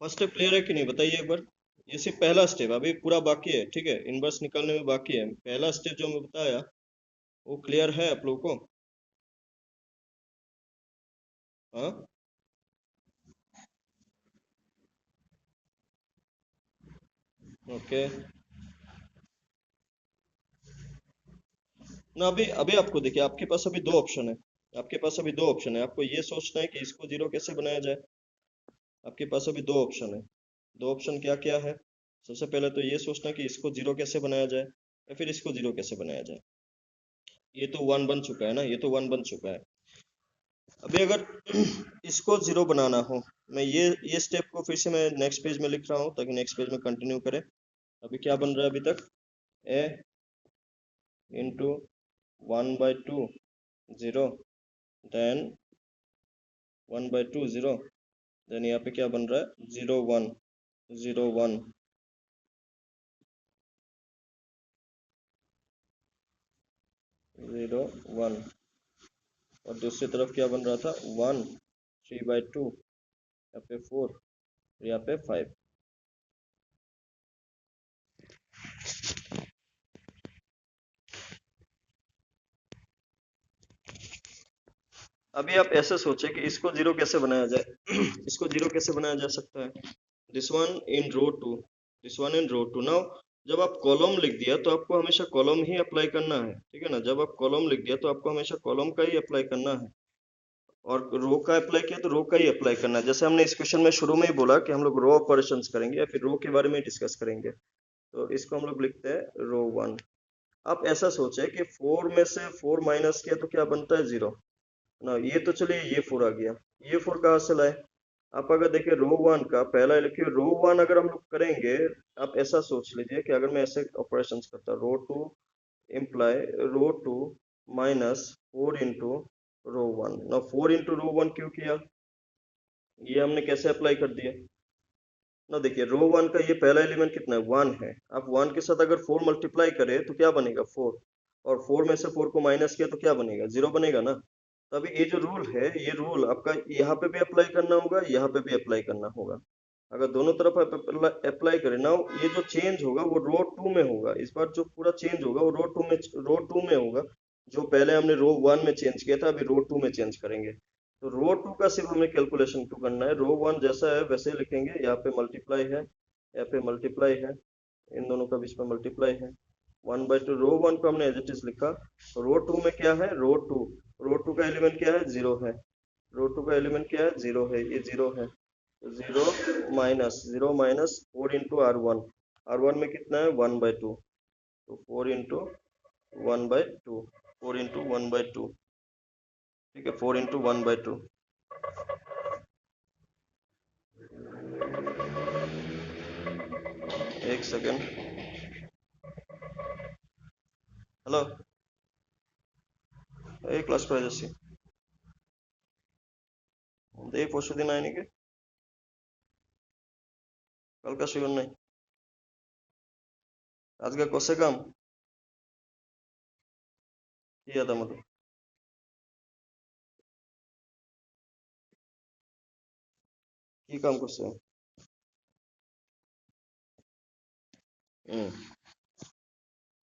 First step clear है कि नहीं बताइए एक बार। ये सिर्फ पहला स्टेप, अभी पूरा बाकी है। ठीक है, इनवर्स निकालने में बाकी है। पहला स्टेप जो मैं बताया वो क्लियर है आप लोगों को? हाँ, ओके ना। अभी अभी आपको देखिए, आपके पास अभी दो ऑप्शन है, आपके पास अभी दो ऑप्शन है। आपको ये सोचना है कि इसको जीरो कैसे बनाया जाए। आपके पास अभी दो ऑप्शन है। दो ऑप्शन क्या क्या है? सबसे पहले तो ये सोचना कि इसको जीरो कैसे बनाया जाए या फिर इसको जीरो कैसे बनाया जाए। ये तो वन बन चुका है ना, ये तो वन बन चुका है। अभी अगर इसको जीरो बनाना हो, मैं ये स्टेप को फिर से मैं नेक्स्ट पेज में लिख रहा हूँ ताकि नेक्स्ट पेज में कंटिन्यू करें। अभी क्या बन रहा है अभी तक? ए इंटू 1/2 0, देन 1/2 0, देन यहाँ पे क्या बन रहा है 0 1 0 1 0 1। और दूसरी तरफ क्या बन रहा था 1 3/2, यहाँ पे 4, यहाँ पे 5। अभी आप ऐसे सोचे कि इसको जीरो कैसे बनाया जाए। इसको जीरो कैसे बनाया जा सकता है? This one in row two, this one in row two. Now जब आप कॉलम लिख दिया तो आपको हमेशा कॉलम ही अप्लाई करना है। ठीक है ना, जब आप कॉलम लिख दिया तो आपको हमेशा कॉलम का ही अप्लाई करना है। और रो का अप्लाई किया तो रो का ही अप्लाई करना है। जैसे हमने इस क्वेश्चन में शुरू में ही बोला कि हम लोग रो ऑपरेशंस करेंगे या फिर रो के बारे में डिस्कस करेंगे। तो इसको हम लोग लिखते हैं रो 1। आप ऐसा सोचे कि 4 में से 4 माइनस किया तो क्या बनता है 0 ना। ये तो चलिए ये 4 आ गया, ये 4 कहाँ से लाए? आप अगर देखिए रो 1 का पहला लिखिए रो 1 अगर हम लोग करेंगे। आप ऐसा सोच लीजिए कि अगर मैं ऐसे ऑपरेशन करता रो 2 इम्प्लाई रो 2 माइनस 4 इंटू रो 1 ना। 4 इंटू रो 1 क्यों किया? ये हमने कैसे अप्लाई कर दिया ना। देखिए रो 1 का ये पहला एलिमेंट कितना है 1 है। आप 1 के साथ अगर 4 मल्टीप्लाई करें तो क्या बनेगा 4, और 4 में से 4 को माइनस किया तो क्या बनेगा 0 बनेगा ना। तभी ये जो रूल है ये रूल आपका यहाँ पे भी अप्लाई करना होगा, यहाँ पे भी अप्लाई करना होगा। अगर दोनों तरफ आप अप्लाई करें ना, ये जो चेंज होगा वो रो 2 में होगा। इस बार जो पूरा चेंज होगा वो रो 2 में होगा। जो पहले हमने रो 1 में चेंज किया था अभी रो 2 में चेंज करेंगे। तो रो 2 का सिर्फ हमें कैलकुलेशन टू करना है। रो 1 जैसा है वैसे ही लिखेंगे, यहाँ पे मल्टीप्लाई है, यहाँ पे मल्टीप्लाई है, इन दोनों का बीच में मल्टीप्लाई है। 1/2 रो 1 को हमने एज इट इज लिखा। रो 2 में क्या है रो 2 का एलिमेंट क्या है 0 है। रो 2 का एलिमेंट क्या है 0 है, ये 0 है। 0 माइनस 4 इंटू R1, R1 में कितना है 1/2, तो 4 इंटू 1/2, 4 इंटू 1/2। ठीक है, 4 इंटू 1/2। एक सेकेंड, हेलो, এই ক্লাস করে যাচ্ছি, এই পরশু দিন আয় নাকি, কালকে শিওর নাই, আজকে কষে কাম কি আদা মতো কি কাম করছে? হুম,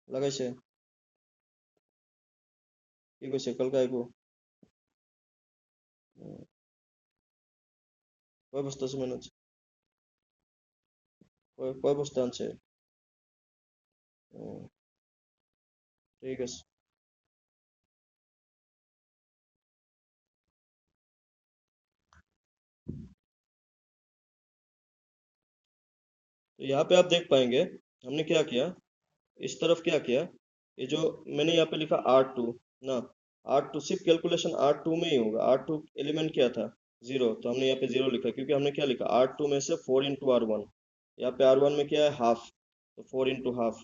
লাগাইছে, কি কইছে কালকে আইবো? হুম, কয় বস্তা সিমেন্ট আছে? कोई पूछता है? ठीक है। तो यहाँ पे आप देख पाएंगे हमने क्या किया, इस तरफ क्या किया, ये जो मैंने यहाँ पे लिखा R2 ना, R2 सिर्फ कैलकुलेशन R2 में ही होगा। R2 एलिमेंट क्या था, जीरो, तो हमने यहाँ पे जीरो लिखा क्योंकि हमने क्या लिखा, R2 में से 4 × R1, यहाँ पे R1 में क्या है, हाफ, तो 4 × हाफ।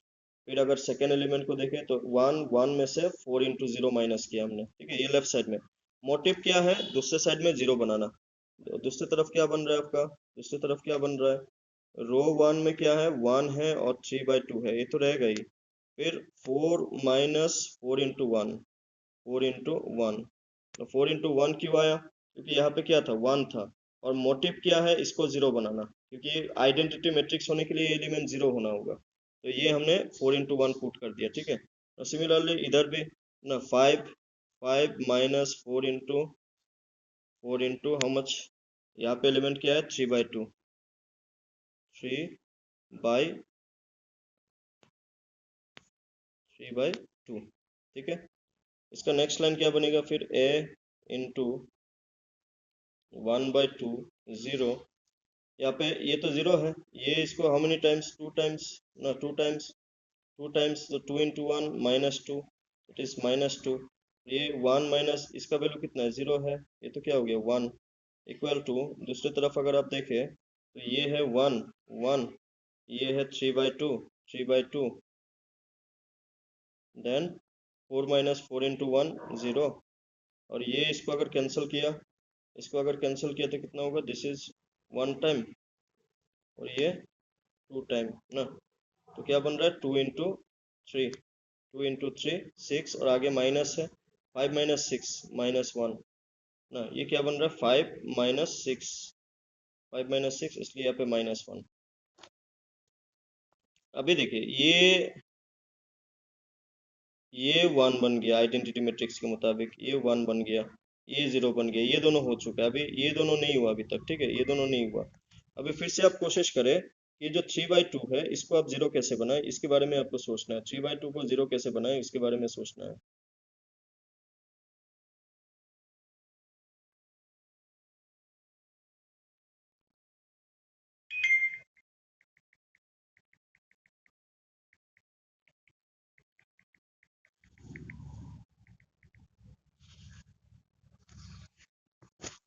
फिर अगर सेकेंड एलिमेंट को देखें तो 1 में से 4 × 0 माइनस किया हमने, ठीक है, ये लेफ्ट साइड में। मोटिव क्या है, दूसरे साइड में जीरो बनाना। तो दूसरी तरफ क्या बन रहा है आपका, दूसरी तरफ क्या बन रहा है, रो 1 में क्या है, 1 है और 3/2 है, ये तो रहेगा ही। फिर 4 माइनस 4 × 1, 4 × 1, तो 4 × 1 क्यों आया, क्योंकि यहाँ पे क्या था, 1 था। और मोटिव क्या है, इसको जीरो बनाना, क्योंकि आइडेंटिटी मैट्रिक्स होने के लिए एलिमेंट जीरो होना होगा। तो ये हमने 4 × 1 पुट कर दिया, ठीक है। और सिमिलरली इधर भी ना, 5 माइनस 4 इंटू हाउ मच, यहाँ पे एलिमेंट क्या है, 3/2, 3/2, ठीक है। इसका नेक्स्ट लाइन क्या बनेगा फिर, a × 1/2, 0। यहाँ पे ये तो जीरो है, ये इसको हाउ मेनी टाइम्स, 2 टाइम्स ना, 2 टाइम्स, 2 टाइम्स, तो 2 × 1 -2, इट इज -2। ये 1 माइनस इसका वैल्यू कितना है, जीरो है, ये तो क्या हो गया, 1, इक्वल टू, दूसरी तरफ अगर आप देखें तो ये है 1, 1, ये है 3/2, 3/2, देन 4 माइनस 4 × 1, 0। और ये इसको अगर कैंसिल किया, इसको अगर कैंसिल किया तो कितना होगा, दिस इज 1 टाइम और ये 2 टाइम ना, तो क्या बन रहा है, 2 × 3, 2 × 3 6, और आगे माइनस है, 5 माइनस 6 -1 ना, ये क्या बन रहा है, 5 माइनस 6, 5 माइनस 6, इसलिए यहाँ पे -1। अभी देखिए ये 1 बन गया आइडेंटिटी मैट्रिक्स के मुताबिक, ये 1 बन गया, ये 0 बन गया, ये दोनों हो चुका है। अभी ये दोनों नहीं हुआ अभी तक, ठीक है, ये दोनों नहीं हुआ। अभी फिर से आप कोशिश करें कि जो 3/2 है इसको आप 0 कैसे बनाए, इसके बारे में आपको सोचना है। 3/2 को 0 कैसे बनाए, इसके बारे में सोचना है।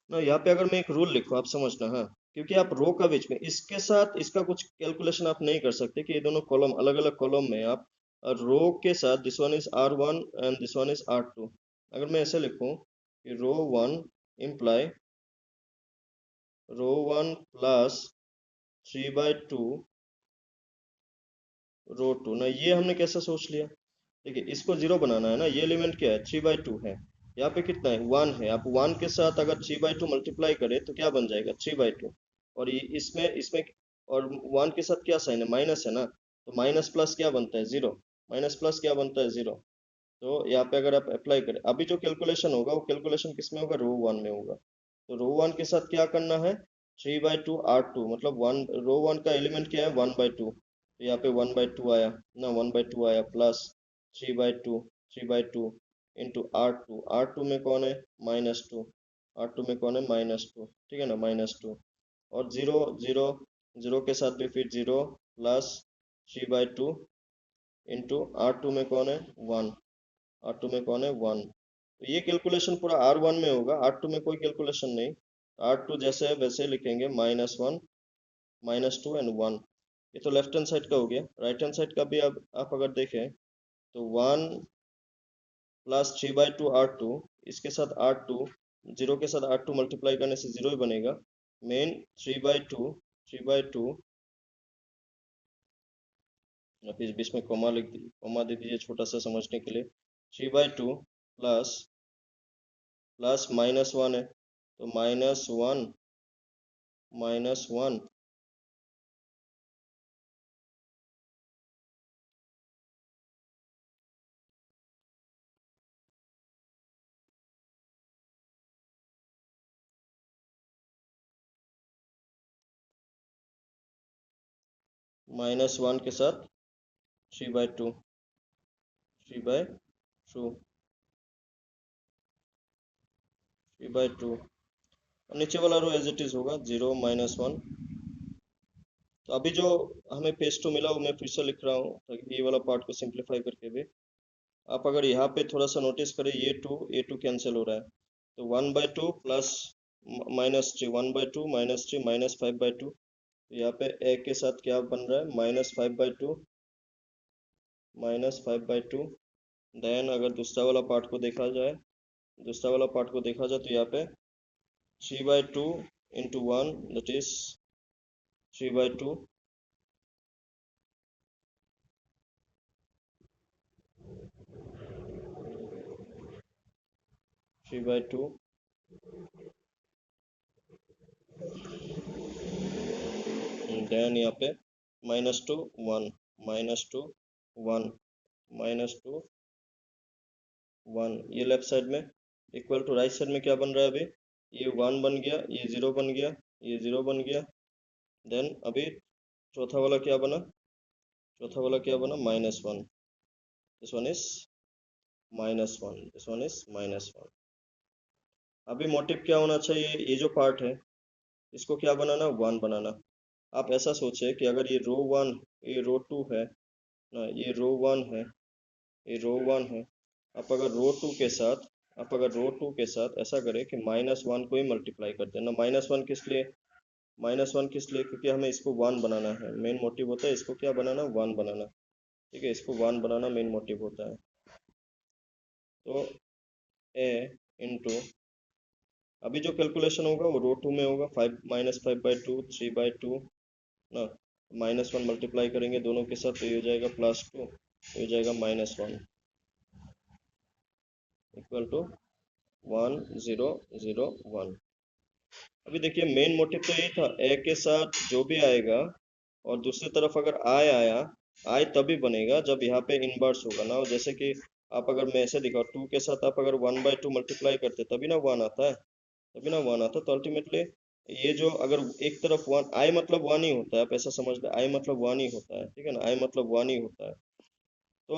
ना यहाँ पे अगर मैं एक रूल लिखूँ, आप समझना, हाँ, क्योंकि आप रो का बीच में इसके साथ इसका कुछ कैलकुलेशन आप नहीं कर सकते कि ये दोनों कॉलम अलग अलग कॉलम में आप रो के साथ, this one is R1 and this one is R2। अगर मैं ऐसे लिखूं कि रो 1 इम्प्लाई रो 1 प्लस 3/2 रो 2 ना, ये हमने कैसे सोच लिया, देखिए इसको 0 बनाना है ना, ये एलिमेंट क्या है, 3/2 है, यहाँ पे कितना है, 1 है। आप 1 के साथ अगर 3/2 मल्टीप्लाई करें तो क्या बन जाएगा, 3/2। और ये इसमें इसमें और 1 के साथ क्या साइन है, माइनस है ना, तो माइनस प्लस क्या बनता है, 0, माइनस प्लस क्या बनता है, 0। तो यहाँ पे अगर आप अप्लाई करें, अभी जो कैलकुलेशन होगा वो कैलकुलेशन किस में होगा, रो 1 में होगा। तो रो 1 के साथ क्या करना है, 3/2 R2, मतलब 1, रो 1 का एलिमेंट क्या है, 1/2, तो यहाँ पे 1/2 आया ना, 1/2 आया, प्लस 3/2, 3/2 इंटू R2, R2 में कौन है, -2, R2 में कौन है, -2, ठीक है ना, -2। और 0, 0, 0 के साथ भी फिर 0, प्लस 3/2 इंटू R2 में कौन है, 1, R2 में कौन है, 1। तो ये कैलकुलेशन पूरा R1 में होगा, R2 में कोई कैलकुलेशन नहीं। R2 जैसे है वैसे लिखेंगे, -1, -2 एंड 1। ये तो लेफ्ट हैंड साइड का हो गया। राइट हैंड साइड का भी अब आप अगर देखें तो 1 प्लस 3/2 R2, इसके साथ R2, 0 के साथ R2 मल्टीप्लाई करने से 0 ही बनेगा। मेन 3/2, 3/2, बीच बीच में कॉमा लिख दी, कॉमा दे दीजिए छोटा सा समझने के लिए। 3/2 प्लस प्लस -1 है, तो -1, -1, -1 के साथ 3/2 3/2 3/2 और नीचे वाला रो एज इट इज होगा 0 -1। तो अभी जो हमें पेज 2 मिला वो मैं फिर से लिख रहा हूँ ताकि ये वाला पार्ट को सिंप्लीफाई करके भी आप अगर यहाँ पे थोड़ा सा नोटिस करें ये टू कैंसिल हो रहा है तो 1/2 प्लस -3 1/2 -3 -5/2 तो यहाँ पे a के साथ क्या बन रहा है -5/2 -5/2। देन अगर दूसरा वाला पार्ट को देखा जाए तो यहाँ पे 3/2 into 1 that is 3/2 3/2 देन यहाँ पे -2 1 -2 1 -2 1 ये लेफ्ट साइड में इक्वल टू राइट साइड में क्या बन रहा है अभी ये 1 बन गया ये 0 बन गया ये 0 बन गया। देन अभी चौथा वाला क्या बना -1 this one is -1 this one is -1। अभी मोटिव क्या होना चाहिए ये जो पार्ट है इसको क्या बनाना 1 बनाना। आप ऐसा सोचे कि अगर ये रो 1 ये रो 2 है ना ये रो 1 है ये रो 1 है आप अगर रो 2 के साथ ऐसा करें कि -1 को ही मल्टीप्लाई कर देना। -1 किस लिए क्योंकि हमें इसको 1 बनाना है। मेन मोटिव होता है इसको क्या बनाना 1 बनाना। ठीक है इसको 1 बनाना मेन मोटिव होता है। तो a इंटू अभी जो कैलकुलेशन होगा वो रो 2 में होगा 5 -5/2 3/2 ना -1 मल्टीप्लाई करेंगे दोनों के साथ तो ये हो जाएगा +2 तो हो जाएगा -1 इक्वल टू 1 0 0 1। अभी देखिए मेन मोटिव तो यही था ए के साथ जो भी आएगा और दूसरी तरफ अगर आई तभी बनेगा जब यहाँ पे इनवर्स होगा ना। जैसे कि आप अगर मैं ऐसे दिखाऊँ 2 के साथ आप अगर 1/2 मल्टीप्लाई करते तभी ना 1 आता है तो अल्टीमेटली ये जो अगर एक तरफ 1 आई मतलब 1 ही होता है। आप ऐसा समझ ले आई मतलब 1 ही होता है। ठीक है ना आई मतलब 1 ही होता है। तो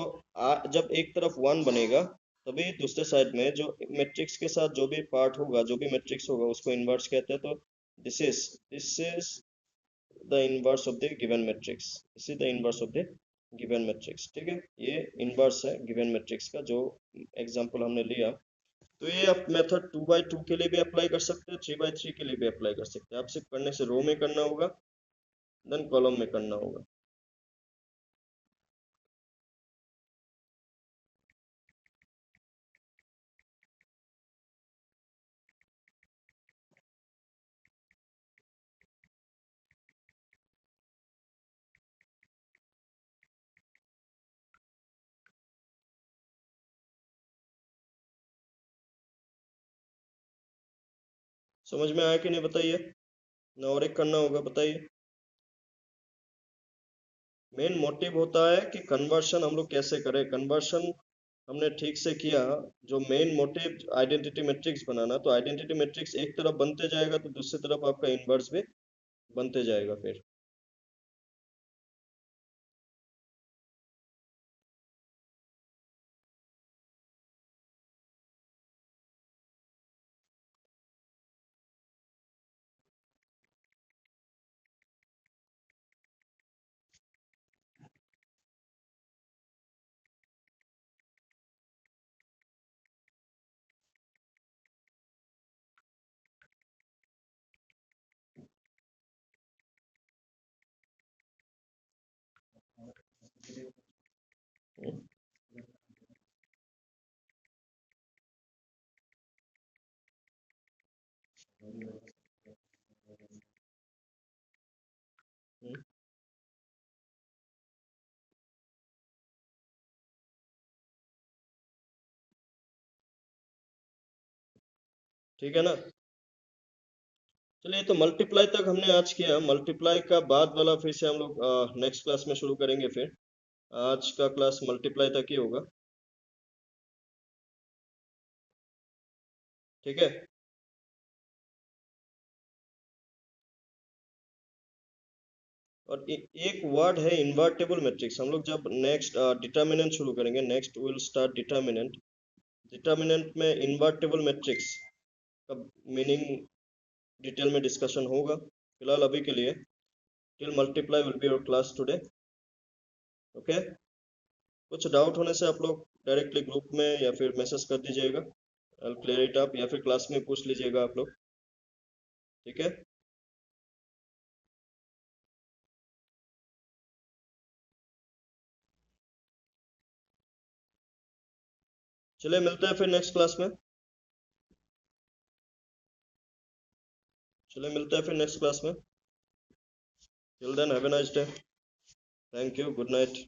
जब एक तरफ 1 बनेगा तभी दूसरे साइड में जो मैट्रिक्स के साथ जो भी पार्ट होगा जो भी मैट्रिक्स होगा उसको इन्वर्स कहते हैं। तो this is the inverse of the given matrix this is the inverse of the given matrix. ठीक है ये इन्वर्स है गिवन मैट्रिक्स का जो एग्जांपल हमने लिया। तो ये आप मेथड 2/2 के लिए भी अप्लाई कर सकते हैं 3/3 के लिए भी अप्लाई कर सकते हैं। आप सिर्फ करने से रो में करना होगा देन कॉलम में करना होगा। समझ में आया कि नहीं बताइए ना और एक करना होगा बताइए। मेन मोटिव होता है कि कन्वर्शन हम लोग कैसे करें। कन्वर्शन हमने ठीक से किया जो मेन मोटिव आइडेंटिटी मैट्रिक्स बनाना। तो आइडेंटिटी मैट्रिक्स एक तरफ बनते जाएगा तो दूसरी तरफ आपका इन्वर्स भी बनते जाएगा फिर। हम्म, हम्म, ठीक है ना। चलिए तो मल्टीप्लाई तक हमने आज किया। मल्टीप्लाई का बाद वाला फिर से हम लोग नेक्स्ट क्लास में शुरू करेंगे। फिर आज का क्लास मल्टीप्लाई तक ही होगा। ठीक है और एक वर्ड है इन्वर्टेबल मैट्रिक्स। हम लोग जब नेक्स्ट डिटर्मिनेंट शुरू करेंगे, next will start determinant. Determinant में इन्वर्टेबल मैट्रिक्स का मीनिंग डिटेल में डिस्कशन होगा। फिलहाल अभी के लिए till multiply will be your class today. Okay, कुछ डाउट होने से आप लोग डायरेक्टली ग्रुप में या फिर मैसेज कर दीजिएगा, आई क्लियर इट अप, या फिर क्लास में पूछ लीजिएगा आप लोग, ठीक है। चलिए मिलते हैं फिर नेक्स्ट क्लास में। चलिए मिलते हैं फिर नेक्स्ट क्लास में। Till then have a nice day. Thank you, good night.